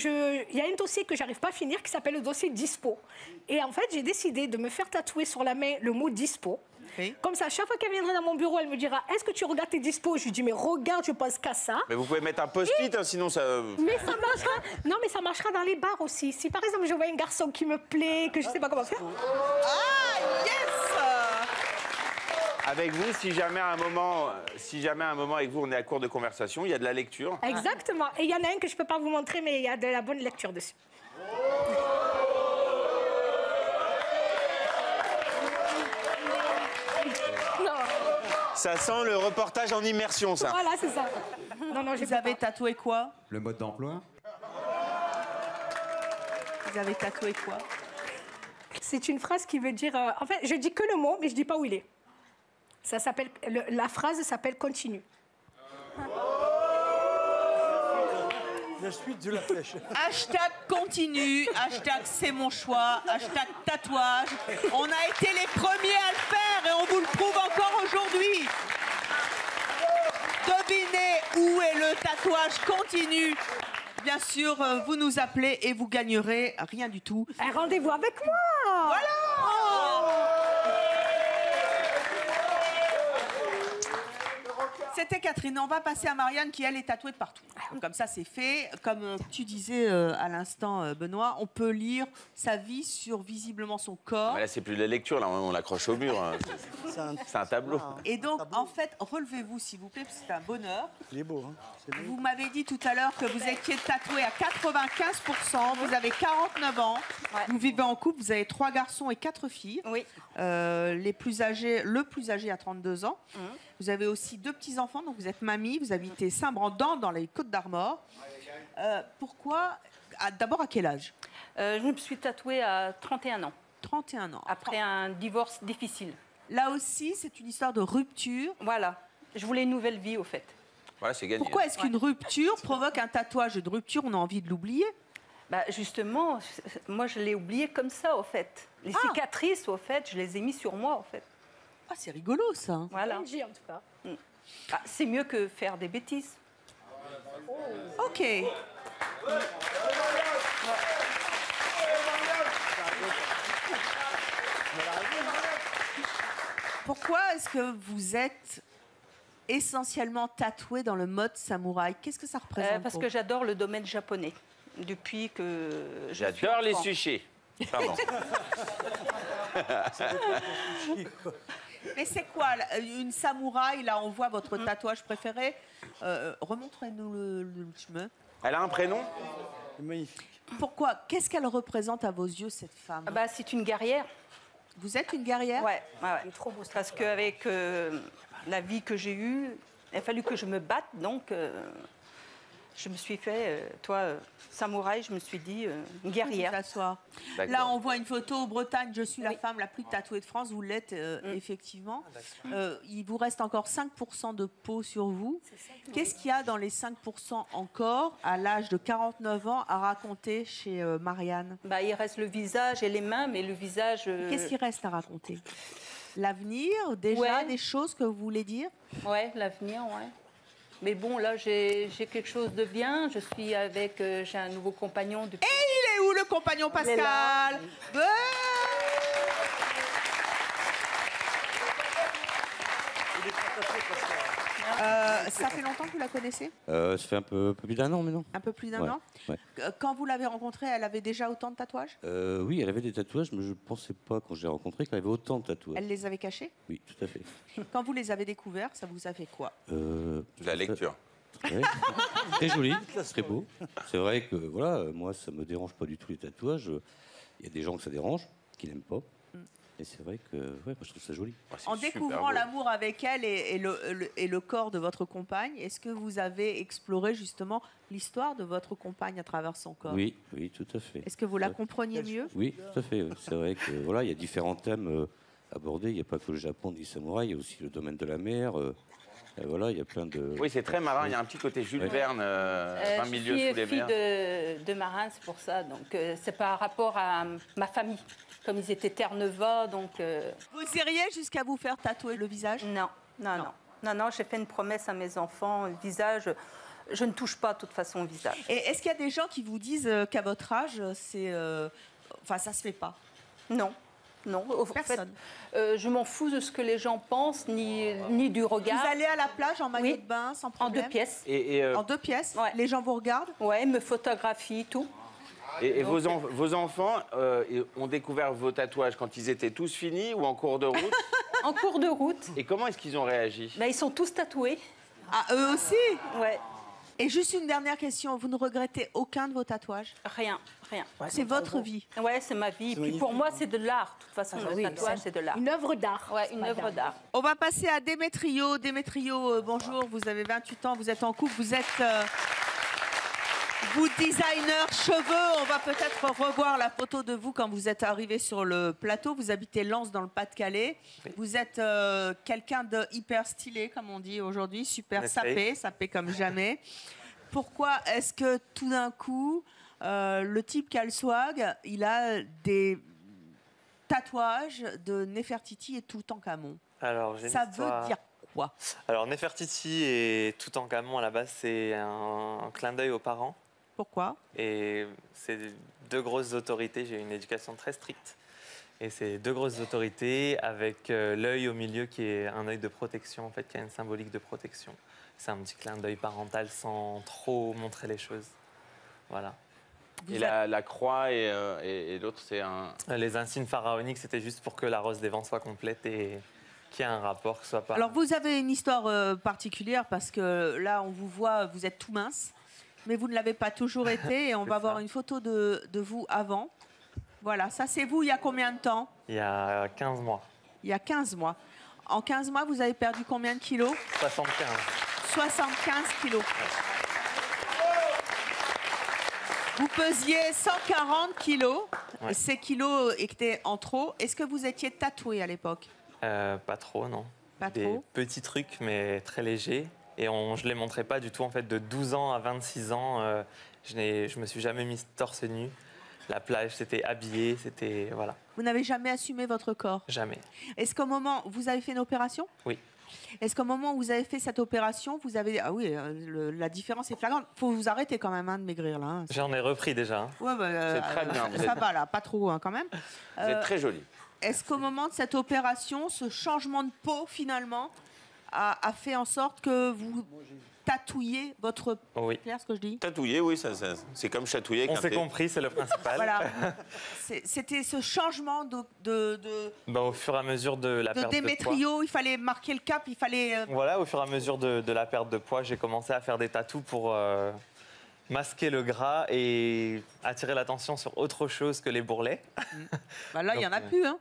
il y a un dossier que j'arrive pas à finir qui s'appelle le dossier dispo. Et en fait, j'ai décidé de me faire tatouer sur la main le mot dispo. Oui. Comme ça, à chaque fois qu'elle viendra dans mon bureau, elle me dira « Est-ce que tu regardes tes dispos ?» Je lui dis « Mais regarde, je pense qu'à ça. » Mais vous pouvez mettre un post-it, hein, sinon ça... Mais ça marchera. Non, mais ça marchera dans les bars aussi. Si par exemple, je vois un garçon qui me plaît, que je sais pas comment faire... Ah, yes! Avec vous, si jamais à un moment avec vous, on est à court de conversation, il y a de la lecture. Exactement. Et il y en a un que je peux pas vous montrer, mais il y a de la bonne lecture dessus. Ça sent le reportage en immersion, ça. Voilà, c'est ça. Non, vous avez tatoué quoi? Le mode d'emploi. Vous avez tatoué quoi? C'est une phrase qui veut dire... en fait, je dis que le mot, mais je dis pas où il est. Ça s'appelle... La phrase s'appelle « continue ». La suite de la flèche. Hashtag continue, hashtag c'est mon choix, hashtag tatouage. On a été les premiers à le faire et on vous le prouve encore aujourd'hui. Devinez où est le tatouage continu. Bien sûr, vous nous appelez et vous gagnerez rien du tout. Un rendez-vous avec moi. Voilà. C'était Catherine. On va passer à Marianne qui, elle, est tatouée de partout. Comme ça, c'est fait. Comme tu disais à l'instant, Benoît, on peut lire sa vie sur visiblement son corps. Mais là, c'est plus de la lecture, là, on l'accroche au mur. Hein. C'est un tableau. Et donc, en fait, relevez-vous, s'il vous plaît, parce que c'est un bonheur. Il est beau, hein. Vous m'avez dit tout à l'heure que vous étiez tatoué à 95%. Vous avez 49 ans. Ouais. Vous vivez en couple. Vous avez 3 garçons et 4 filles. Oui. Le plus âgé a 32 ans. Vous avez aussi 2 petits-enfants, donc vous êtes mamie. Vous habitez Saint-Brandon, dans les Côtes-d'Armor. Pourquoi? D'abord, à quel âge? Je me suis tatouée à 31 ans. 31 ans. Après un divorce difficile. Là aussi, c'est une histoire de rupture. Voilà. Je voulais une nouvelle vie, au fait. Voilà, c'est gagné. Pourquoi est-ce qu'une rupture provoque un tatouage de rupture? On a envie de l'oublier. Bah justement, moi je l'ai oublié comme ça, au fait. Les cicatrices, au fait, je les ai mis sur moi, au fait. Ah, c'est rigolo, ça. Voilà. En tout cas. Ah, c'est mieux que faire des bêtises. Ok. Pourquoi est-ce que vous êtes essentiellement tatoué dans le mode samouraï? Qu'est-ce que ça représente? Parce que j'adore le domaine japonais. Depuis que j'adore les sushis. Pardon. Mais c'est quoi une samouraï? Là, on voit votre tatouage préféré. Remontrez-nous le chemin. Elle a un prénom? Magnifique. Pourquoi? Qu'est-ce qu'elle représente à vos yeux, cette femme? C'est une guerrière. Vous êtes une guerrière? Ouais. Trop beau. Parce qu'avec la vie que j'ai eue, il a fallu que je me batte, donc je me suis fait, samouraï, je me suis dit, une guerrière. Là, on voit une photo, Bretagne, je suis la femme la plus tatouée de France, vous l'êtes effectivement. Il vous reste encore 5% de peau sur vous. Qu'est-ce qu'il y a dans les 5% encore, à l'âge de 49 ans, à raconter chez Marianne? Il reste le visage et les mains, mais le visage... Qu'est-ce qui reste à raconter? L'avenir, déjà, des choses que vous voulez dire? Ouais, l'avenir, ouais. Mais bon, là, j'ai quelque chose de bien. Je suis avec... j'ai un nouveau compagnon depuis... Et il est où, le compagnon Pascal? Ça fait longtemps que vous la connaissez? Ça fait un peu plus d'1 an maintenant. Un peu plus d'1 an? Ouais. Quand vous l'avez rencontrée, elle avait déjà autant de tatouages? Oui, elle avait des tatouages, mais je ne pensais pas, quand je l'ai rencontrée, qu'elle avait autant de tatouages. Elle les avait cachés? Oui, tout à fait. Quand vous les avez découverts, ça vous a fait quoi? La lecture. Ouais. Très joli, très beau. C'est vrai que voilà, moi, ça me dérange pas du tout les tatouages. Il y a des gens que ça dérange, qui n'aiment pas. Et c'est vrai que ouais, moi, je trouve ça joli. En découvrant l'amour avec elle et le corps de votre compagne, est-ce que vous avez exploré justement l'histoire de votre compagne à travers son corps? Oui, oui, tout à fait. Est-ce que vous la compreniez mieux? Oui, tout à fait. Oui. C'est vrai que voilà, il y a différents thèmes abordés. Il n'y a pas que le Japon ni samouraï, il y a aussi le domaine de la mer. Voilà, il y a plein de. Oui, c'est très marin. Il y a un petit côté Jules Verne, 20 milieux sous les fille mers. de marin, c'est pour ça. Donc, c'est par rapport à ma famille. Comme ils étaient Terre-Neuve, donc... Vous iriez jusqu'à vous faire tatouer le visage? Non, non, non. Non, non, j'ai fait une promesse à mes enfants. Le visage, je ne touche pas de toute façon au visage. Et est-ce qu'il y a des gens qui vous disent qu'à votre âge, c'est... Enfin, ça se fait pas? Non. Non, personne. Je m'en fous de ce que les gens pensent, ni du regard. Vous allez à la plage en maillot de bain sans problème? En 2 pièces. En 2 pièces? Ouais. Les gens vous regardent? Ouais, me photographient, tout. Et vos enfants ont découvert vos tatouages quand ils étaient tous finis ou en cours de route? En cours de route. Et comment est-ce qu'ils ont réagi? Ils sont tous tatoués. Ah, eux aussi? Ouais. Et juste une dernière question, vous ne regrettez aucun de vos tatouages? Rien, rien. Ouais, c'est votre vie? Ouais, c'est ma vie. Et puis pour moi, c'est de l'art. De toute façon, le tatouage, c'est de l'art. Une œuvre d'art. Ouais, une œuvre d'art. On va passer à Démétrio. Démétrio, bonjour, vous avez 28 ans, vous êtes en couple, vous êtes... Vous, designer cheveux, on va peut-être revoir la photo de vous quand vous êtes arrivé sur le plateau. Vous habitez Lens dans le Pas-de-Calais. Oui. Vous êtes quelqu'un de hyper stylé, comme on dit aujourd'hui, super sapé comme jamais. Pourquoi est-ce que tout d'un coup, le type qui a le swag, il a des tatouages de Néfertiti et Toutankhamon? Alors, ça veut dire quoi? Alors, Néfertiti et Toutankhamon, à la base, c'est un clin d'œil aux parents. Pourquoi? Et c'est 2 grosses autorités. J'ai eu une éducation très stricte. Et c'est 2 grosses autorités avec l'œil au milieu qui est un œil de protection, en fait, qui a une symbolique de protection. C'est un petit clin d'œil parental sans trop montrer les choses. Voilà. Et la croix et l'autre, c'est un... Les insignes pharaoniques, c'était juste pour que la rose des vents soit complète et qu'il y ait un rapport, que ce soit pas... Alors, vous avez une histoire particulière parce que là, on vous voit, vous êtes tout mince. Mais vous ne l'avez pas toujours été et on va voir une photo de vous avant. Voilà, ça c'est vous il y a combien de temps? Il y a 15 mois. Il y a 15 mois. En 15 mois, vous avez perdu combien de kilos? 75. 75 kilos. Vous pesiez 140 kilos. Ouais. Ces kilos étaient en trop. Est-ce que vous étiez tatoué à l'époque? Pas trop, non. Pas Des trop. petits trucs, mais très légers. Et je ne les montrais pas du tout. En fait, de 12 ans à 26 ans, je ne me suis jamais mis torse nu. La plage, c'était habillé, c'était... Voilà. Vous n'avez jamais assumé votre corps? Jamais. Est-ce qu'au moment... Vous avez fait une opération? Oui. Est-ce qu'au moment où vous avez fait cette opération, vous avez... Ah oui, la différence est flagrante. Il faut vous arrêter quand même de maigrir, là. J'en ai repris déjà. Hein. Ouais, c'est très bien. Ça va, là. Pas trop, hein, quand même. Vous êtes très jolie. Est-ce qu'au moment de cette opération, ce changement de peau, finalement, a fait en sorte que vous tatouiez votre... Oui. C'est clair ce que je dis? Tatouiller, oui, c'est comme chatouiller. On s'est compris, c'est le principal. Voilà. C'était ce changement au fur et à mesure de la perte de poids. Démétrio, il fallait marquer le cap, il fallait... Voilà, au fur et à mesure de la perte de poids, j'ai commencé à faire des tatous pour masquer le gras et attirer l'attention sur autre chose que les bourrelets. Bah là, il n'y en a plus, hein.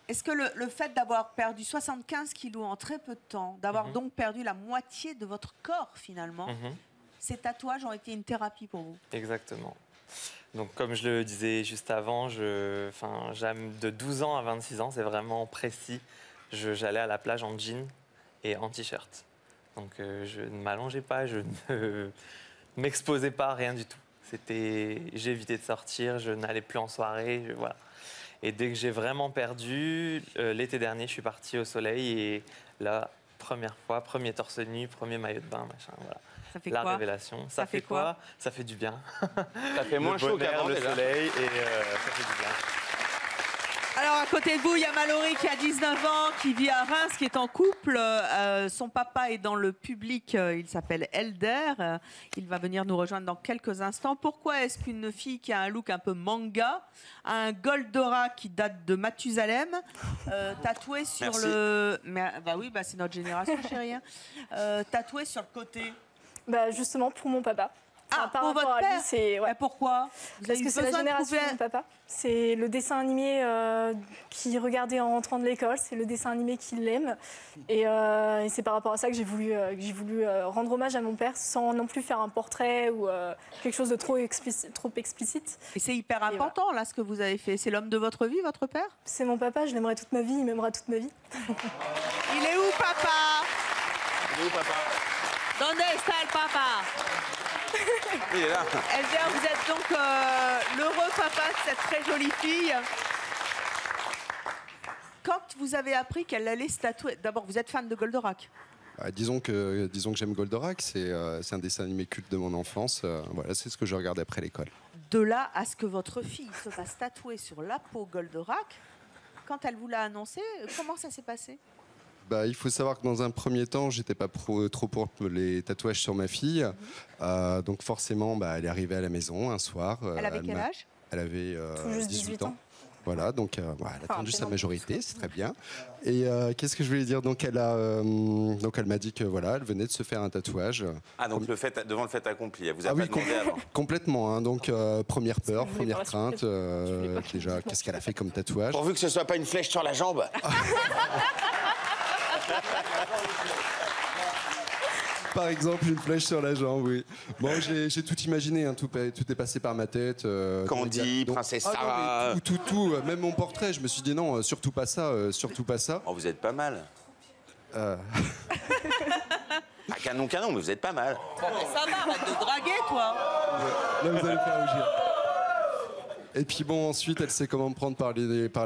Est-ce que le fait d'avoir perdu 75 kilos en très peu de temps, d'avoir donc perdu la moitié de votre corps finalement, ces tatouages ont été une thérapie pour vous? Exactement. Donc comme je le disais juste avant, de 12 ans à 26 ans, c'est vraiment précis. J'allais à la plage en jean et en t-shirt. Donc je ne m'allongeais pas, je ne m'exposais pas à rien du tout. J'évitais de sortir, je n'allais plus en soirée, voilà. Et dès que j'ai vraiment perdu, l'été dernier, je suis parti au soleil et là, première fois, premier torse nu, premier maillot de bain, machin, voilà. Ça fait la quoi? révélation. Ça fait quoi? Ça fait du bien. Ça fait moins chaud qu'avant, le déjà. soleil et ça fait du bien. Alors, à côté de vous, il y a Mallory qui a 19 ans, qui vit à Reims, qui est en couple. Son papa est dans le public, il s'appelle Elder. Il va venir nous rejoindre dans quelques instants. Pourquoi est-ce qu'une fille qui a un look un peu manga, a un Goldorak qui date de Mathusalem, tatoué sur le... Mais, bah oui, c'est notre génération, chérie. Tatoué sur le côté. Justement, pour mon papa. Enfin, par pour rapport votre à lui, père. c'est ouais. Pourquoi Vous Parce avez que eu c'est la besoin de génération trouver- de mon papa. C'est le dessin animé qu'il regardait en rentrant de l'école. C'est le dessin animé qu'il aime. Et c'est par rapport à ça que j'ai voulu rendre hommage à mon père sans non plus faire un portrait ou quelque chose de trop explicite. Et c'est hyper important là ce que vous avez fait. C'est l'homme de votre vie, votre père? C'est mon papa, je l'aimerai toute ma vie, il m'aimera toute ma vie. Il est où, papa? Il est où, papa? Donde está el papa? Il est là. Eh bien, vous êtes donc l'heureux papa de cette très jolie fille. Quand vous avez appris qu'elle allait se tatouer, d'abord, vous êtes fan de Goldorak? Disons que j'aime Goldorak, c'est un dessin animé culte de mon enfance. Voilà, c'est ce que je regardais après l'école. De là à ce que votre fille se fasse tatouer sur la peau Goldorak, quand elle vous l'a annoncé, comment ça s'est passé? Il faut savoir que dans un premier temps, j'étais pas trop pour les tatouages sur ma fille. Donc forcément, elle est arrivée à la maison un soir. Elle avait quel âge? Elle avait Tout juste 18 ans. ans. Voilà, donc elle a attendu sa pleinement. majorité, c'est très bien. Et qu'est-ce que je voulais dire? Donc elle m'a dit que voilà, elle venait de se faire un tatouage. Ah, donc devant le fait accompli, elle vous a pas demandé avant. Complètement. Hein, donc première peur, première crainte. Déjà, qu'est-ce qu'elle a fait comme tatouage? Pourvu que ce soit pas une flèche sur la jambe. Par exemple, une flèche sur la jambe, oui. Bon, j'ai tout imaginé, hein, tout est passé par ma tête. Candy, Princesse Sarah. Tout, même mon portrait, je me suis dit non, surtout pas ça, surtout pas ça. Oh, vous êtes pas mal. Ah, canon, mais vous êtes pas mal. Ça va, arrête de draguer, toi. Là, vous allez me faire rougir. Et puis bon, ensuite, elle sait comment me prendre par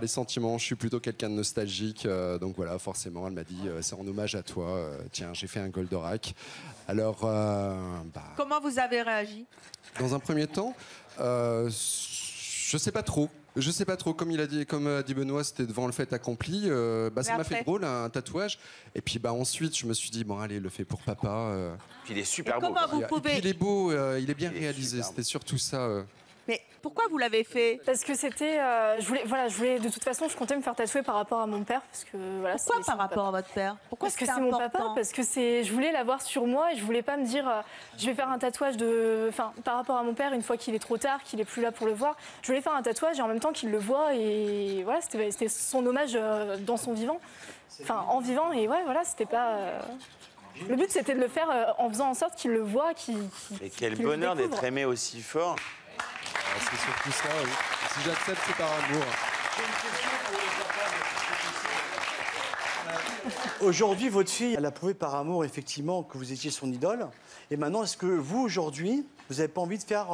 les sentiments. Je suis plutôt quelqu'un de nostalgique. Donc voilà, forcément, elle m'a dit, c'est en hommage à toi. Tiens, j'ai fait un Goldorak. Alors, Comment vous avez réagi? dans un premier temps, je sais pas trop. Je sais pas trop, comme a dit Benoît, c'était devant le fait accompli. Ça m'a fait drôle, un tatouage. Et puis ensuite, je me suis dit, bon allez, le fait pour papa. Puis il est super beau. Comment vous pouvez- Et puis il est beau, il est bien réalisé. C'était surtout ça. Mais pourquoi vous l'avez fait? Parce que c'était, je voulais, de toute façon, je comptais me faire tatouer par rapport à mon père, parce que voilà. Pourquoi par rapport à votre père? Pourquoi Parce que c'était c'est mon important? papa, parce que je voulais l'avoir sur moi et je voulais pas me dire, je vais faire un tatouage par rapport à mon père une fois qu'il est trop tard, qu'il est plus là pour le voir. Je voulais faire un tatouage et en même temps qu'il le voit et voilà, c'était son hommage dans son vivant, en vivant et ouais, voilà, c'était pas. Le but c'était de le faire en faisant en sorte qu'il le voit, Et quel qu'il le bonheur découvre. d'être aimé aussi fort. C'est surtout ça, oui. Si j'accepte, c'est par amour. Aujourd'hui, votre fille, elle a prouvé par amour, effectivement, que vous étiez son idole. Et maintenant, est-ce que vous, aujourd'hui, vous n'avez pas envie de faire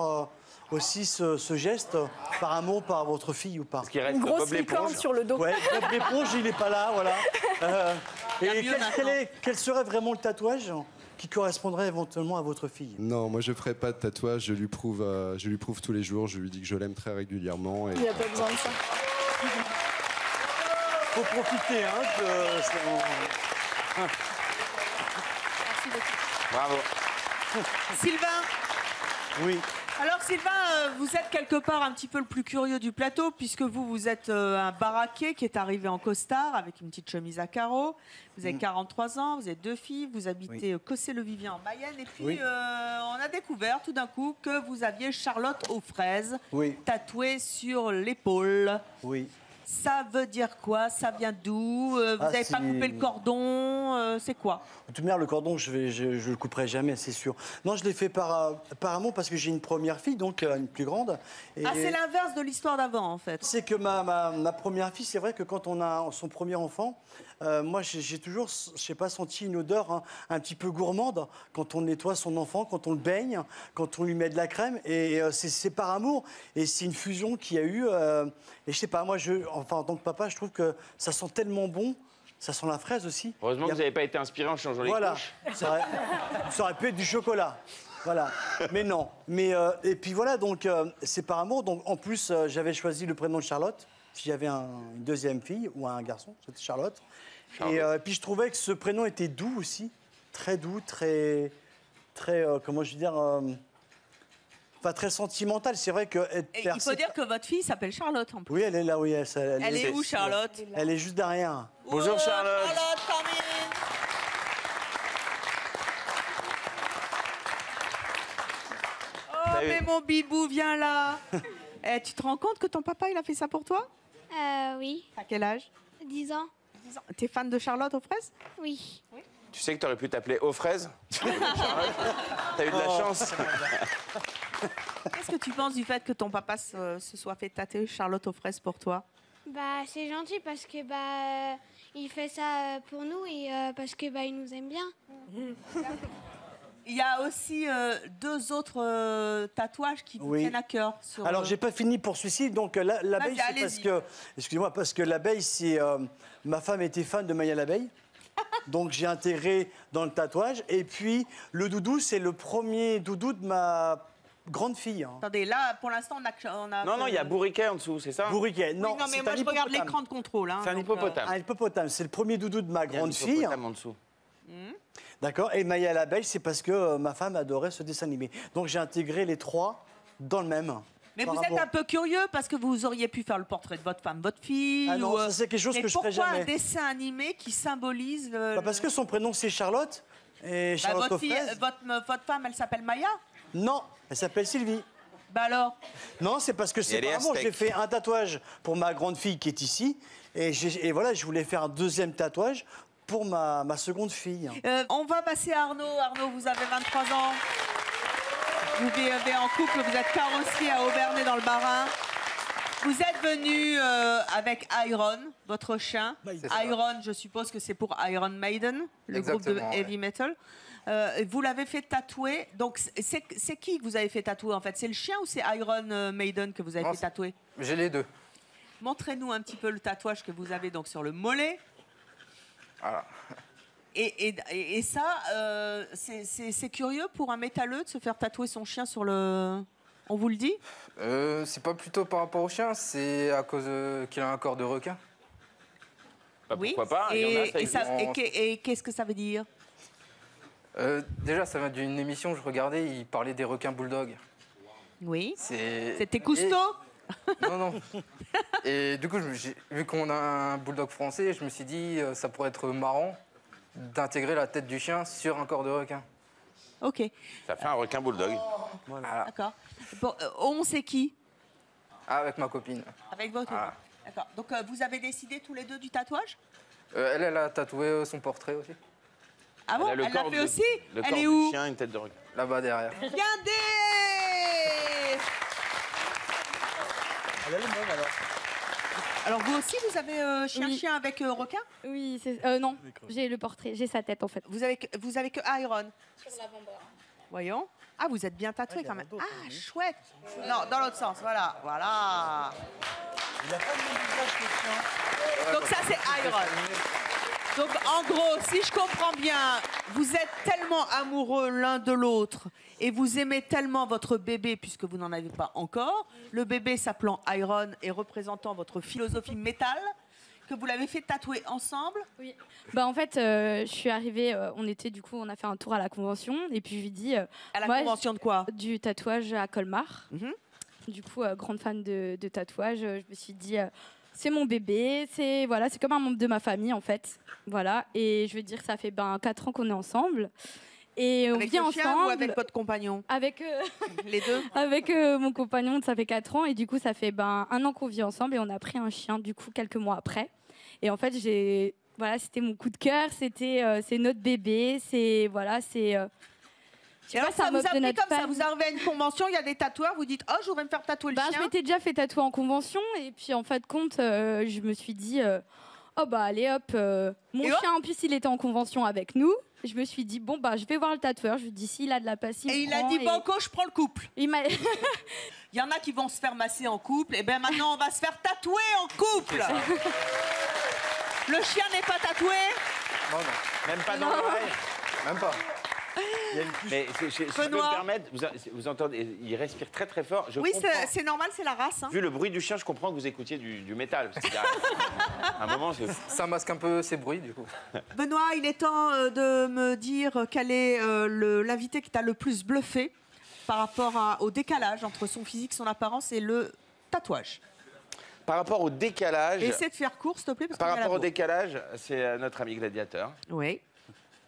aussi ce geste par amour par votre fille ou pas? Parce qu'il reste Une grosse Bob l'éponge. licorne sur le dos. Ouais, Bob l'éponge, il n'est pas là, voilà. Il y a Et mieux quel serait vraiment le tatouage qui correspondrait éventuellement à votre fille? Non, moi je ferai pas de tatouage, je lui prouve tous les jours, je lui dis que je l'aime très régulièrement. Et... Il n'y a pas besoin de ça. Faut profiter, hein, Bravo. Sylvain. Oui. Alors Sylvain, vous êtes quelque part un petit peu le plus curieux du plateau puisque vous êtes un baraquet qui est arrivé en costard avec une petite chemise à carreaux. Vous avez 43 ans, vous êtes 2 filles, vous habitez Cossé-le-Vivier en Mayenne et puis on a découvert tout d'un coup que vous aviez Charlotte aux fraises tatouée sur l'épaule. Oui. Ça veut dire quoi? Ça vient d'où? Vous n'avez pas coupé le cordon? C'est quoi? De toute manière, le cordon, je le couperai jamais, c'est sûr. Non, je l'ai fait par amour parce que j'ai une première fille, donc une plus grande. Et Ah, c'est l'inverse de l'histoire d'avant, en fait. c'est que ma première fille, c'est vrai que quand on a son premier enfant, moi, j'ai toujours, je sais pas, senti une odeur un petit peu gourmande quand on nettoie son enfant, quand on le baigne, quand on lui met de la crème. Et c'est par amour. Et c'est une fusion qu'il y a eu. Et je sais pas, moi, en tant que papa, je trouve que ça sent tellement bon. Ça sent la fraise aussi. Heureusement que vous n'avez pas été inspiré en changeant les couches. Ça aurait pu être du chocolat. Voilà. Mais non. Et puis voilà, donc c'est par amour. Donc en plus, j'avais choisi le prénom de Charlotte. Si j'avais une deuxième fille ou un garçon, c'était Charlotte. Et puis je trouvais que ce prénom était doux aussi. Très doux, très comment je veux dire, enfin très sentimental. C'est vrai que Et il faut dire que votre fille s'appelle Charlotte en plus. oui, elle est là, oui. Elle est où, Charlotte? Elle est juste derrière. Bonjour Charlotte. Charlotte, come in. mais mon bibou, viens là. Eh, tu te rends compte que ton papa, il a fait ça pour toi? Oui. À quel âge? 10 ans. T'es fan de Charlotte aux fraises? Oui. Tu sais que tu aurais pu t'appeler aux fraises? T'as eu de la chance. Qu'est-ce que tu penses du fait que ton papa se soit fait tatouer Charlotte aux fraises pour toi? Bah, c'est gentil parce que il fait ça pour nous et parce que il nous aime bien. Il y a aussi deux autres tatouages qui vous Oui. tiennent à cœur. Alors, j'ai pas fini pour celui-ci. Donc, l'abeille, Vas-y, c'est parce allez-y. que... Excusez-moi, parce que l'abeille, c'est... ma femme était fan de Maya l'abeille. Donc, j'ai intégré dans le tatouage. Et puis, le doudou, c'est le premier doudou de ma grande fille. hein. Attendez, là, pour l'instant, on a Non, il y a bourriquet en dessous, c'est ça? Bourriquet, Oui, non. non, mais c'est moi, un je regarde hippopotame. l'écran de contrôle. Hein, C'est un donc, hippopotame. Un hippopotame, c'est le premier doudou de ma Il y a un grande fille. hippopotame en dessous. D'accord. Et Maya l'abeille, c'est parce que ma femme adorait ce dessin animé. Donc, j'ai intégré les trois dans le même. Mais Par vous êtes rapport- un peu curieux parce que vous auriez pu faire le portrait de votre femme, votre fille. Ah non, ou, ça, c'est quelque chose mais que je ferai pourquoi jamais. un dessin animé qui symbolise le. Bah, parce que son prénom, c'est Charlotte. Et Charlotte aux fraises. Votre femme, elle s'appelle Maya? Non, elle s'appelle Sylvie. Bah alors? Non, c'est parce que elle est séparément, aztèque. j'ai fait un tatouage pour ma grande fille qui est ici. Et voilà, je voulais faire un deuxième tatouage pour ma seconde fille. On va passer à Arnaud. Arnaud, vous avez 23 ans. Vous vivez en couple, vous êtes carrossier à Aubernais dans le Bas-Rhin. Vous êtes venu avec Iron, votre chien. Iron, je suppose que c'est pour Iron Maiden, le groupe de Exactement, heavy metal. Vous l'avez fait tatouer. Donc, c'est qui que vous avez fait tatouer en fait? C'est le chien ou c'est Iron Maiden que vous avez Non, fait tatouer? J'ai les deux. Montrez-nous un petit peu le tatouage que vous avez donc sur le mollet. Voilà. Et ça, c'est curieux pour un métalleux de se faire tatouer son chien sur le... On vous le dit? C'est pas plutôt par rapport au chien, c'est à cause qu'il a un corps de requin. Oui. Pourquoi pas? Il y en a, ça existe. Et qu'est-ce que ça veut dire? Déjà, ça vient d'une émission que je regardais, il parlait des requins bulldogs. Oui. C'était C'était Cousteau? Non, non. Et du coup, vu qu'on a un bulldog français, je me suis dit ça pourrait être marrant d'intégrer la tête du chien sur un corps de requin. Ok. Ça fait un requin bulldog. Voilà. D'accord. Bon, on sait qui? Ah, avec ma copine. Avec votre... Ah. D'accord. Donc, vous avez décidé tous les deux du tatouage? Elle a tatoué son portrait aussi. Ah bon? Elle a le Elle l'a corps fait de- aussi? Le Elle corps est du où? chien, une tête de requin. Là-bas derrière. Regardez! Elle a le même alors. Alors, vous aussi, vous avez chien avec requin? Oui, non, j'ai le portrait, j'ai sa tête en fait. Vous avez que Iron? Sur l'avant-bras. Voyons. Ah, vous êtes bien tatoué quand même. Ah, chouette. Non, dans l'autre sens, voilà. Voilà. Il a pas le même visage que le chien. Donc ça, c'est Iron. Donc en gros, si je comprends bien, vous êtes tellement amoureux l'un de l'autre et vous aimez tellement votre bébé puisque vous n'en avez pas encore, le bébé s'appelant Iron et représentant votre philosophie métal, que vous l'avez fait tatouer ensemble. Oui. Bah en fait, je suis arrivée, on a fait un tour à la convention et puis je lui dis... À la convention de quoi? Du tatouage à Colmar. Du coup, grande fan de tatouage, je me suis dit... c'est mon bébé, c'est comme un membre de ma famille en fait. Voilà, et je veux dire, ça fait 4 ans qu'on est ensemble. Et on Avec vit le chien ensemble. ou avec votre compagnon? Avec les deux. Avec mon compagnon, ça fait 4 ans. Et du coup, ça fait 1 an qu'on vit ensemble. Et on a pris un chien, du coup, quelques mois après. Et en fait, c'était mon coup de cœur. C'est notre bébé. Et alors, ça vous a pris comme ça? Vous arrivez à une convention, il y a des tatoueurs, vous dites « Oh, je voudrais me faire tatouer le chien ». Je m'étais déjà fait tatouer en convention. Et puis, en fait, je me suis dit... oh bah allez hop, mon chien en plus il était en convention avec nous. Je me suis dit bon bah je vais voir le tatoueur. Je lui dis s'il a de la passif. Et il a dit banco, je prends le couple. Il m'a. Il y en a qui vont se faire masser en couple. Et bien maintenant on va se faire tatouer en couple. Le chien n'est pas tatoué. Non, non. Même pas dans l'oreille. Même pas. Mais si je peux me permettre, vous entendez, il respire très très fort. Je Oui, comprends. c'est normal, c'est la race. Hein. Vu le bruit du chien, je comprends que vous écoutiez du métal. Parce qu'il y a un moment, ça masque un peu ses bruits, du coup. Benoît, il est temps de me dire quel est l'invité qui t'a le plus bluffé par rapport au décalage entre son physique, son apparence et le tatouage. Par rapport au décalage. Essaie de faire court, s'il te plaît. Parce Par qu'il y a la rapport au bourre. décalage, c'est notre ami gladiateur. Oui.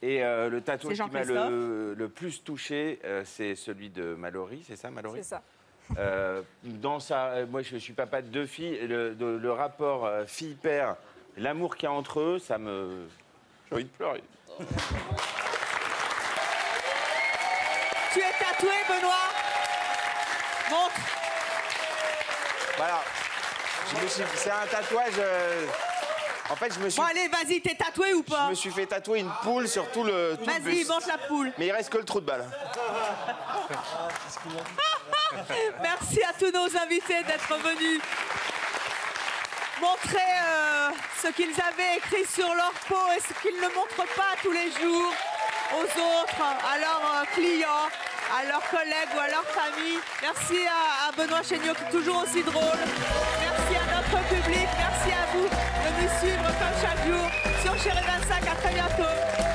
Et le tatouage C'est qui m'a Jean-Christophe. le plus touché, c'est celui de Mallory, c'est ça, Mallory? C'est ça. Moi, je suis papa de 2 filles. Le rapport fille-père, l'amour qu'il y a entre eux, ça me... J'ai envie de pleurer. Tu es tatoué, Benoît? Montre. Voilà. C'est un tatouage... En fait, je me suis... Bon, allez, vas-y, t'es tatoué ou pas? Je me suis fait tatouer une poule sur tout le Vas-y, buste. montre la poule. Mais il reste que le trou de balle. Merci à tous nos invités d'être venus montrer ce qu'ils avaient écrit sur leur peau et ce qu'ils ne montrent pas tous les jours aux autres, à leurs clients, à leurs collègues ou à leur famille. Merci à Benoît Chéniaud qui est toujours aussi drôle. Merci à notre public. Merci à vous de nous suivre comme chaque jour sur Chérie 25. À très bientôt.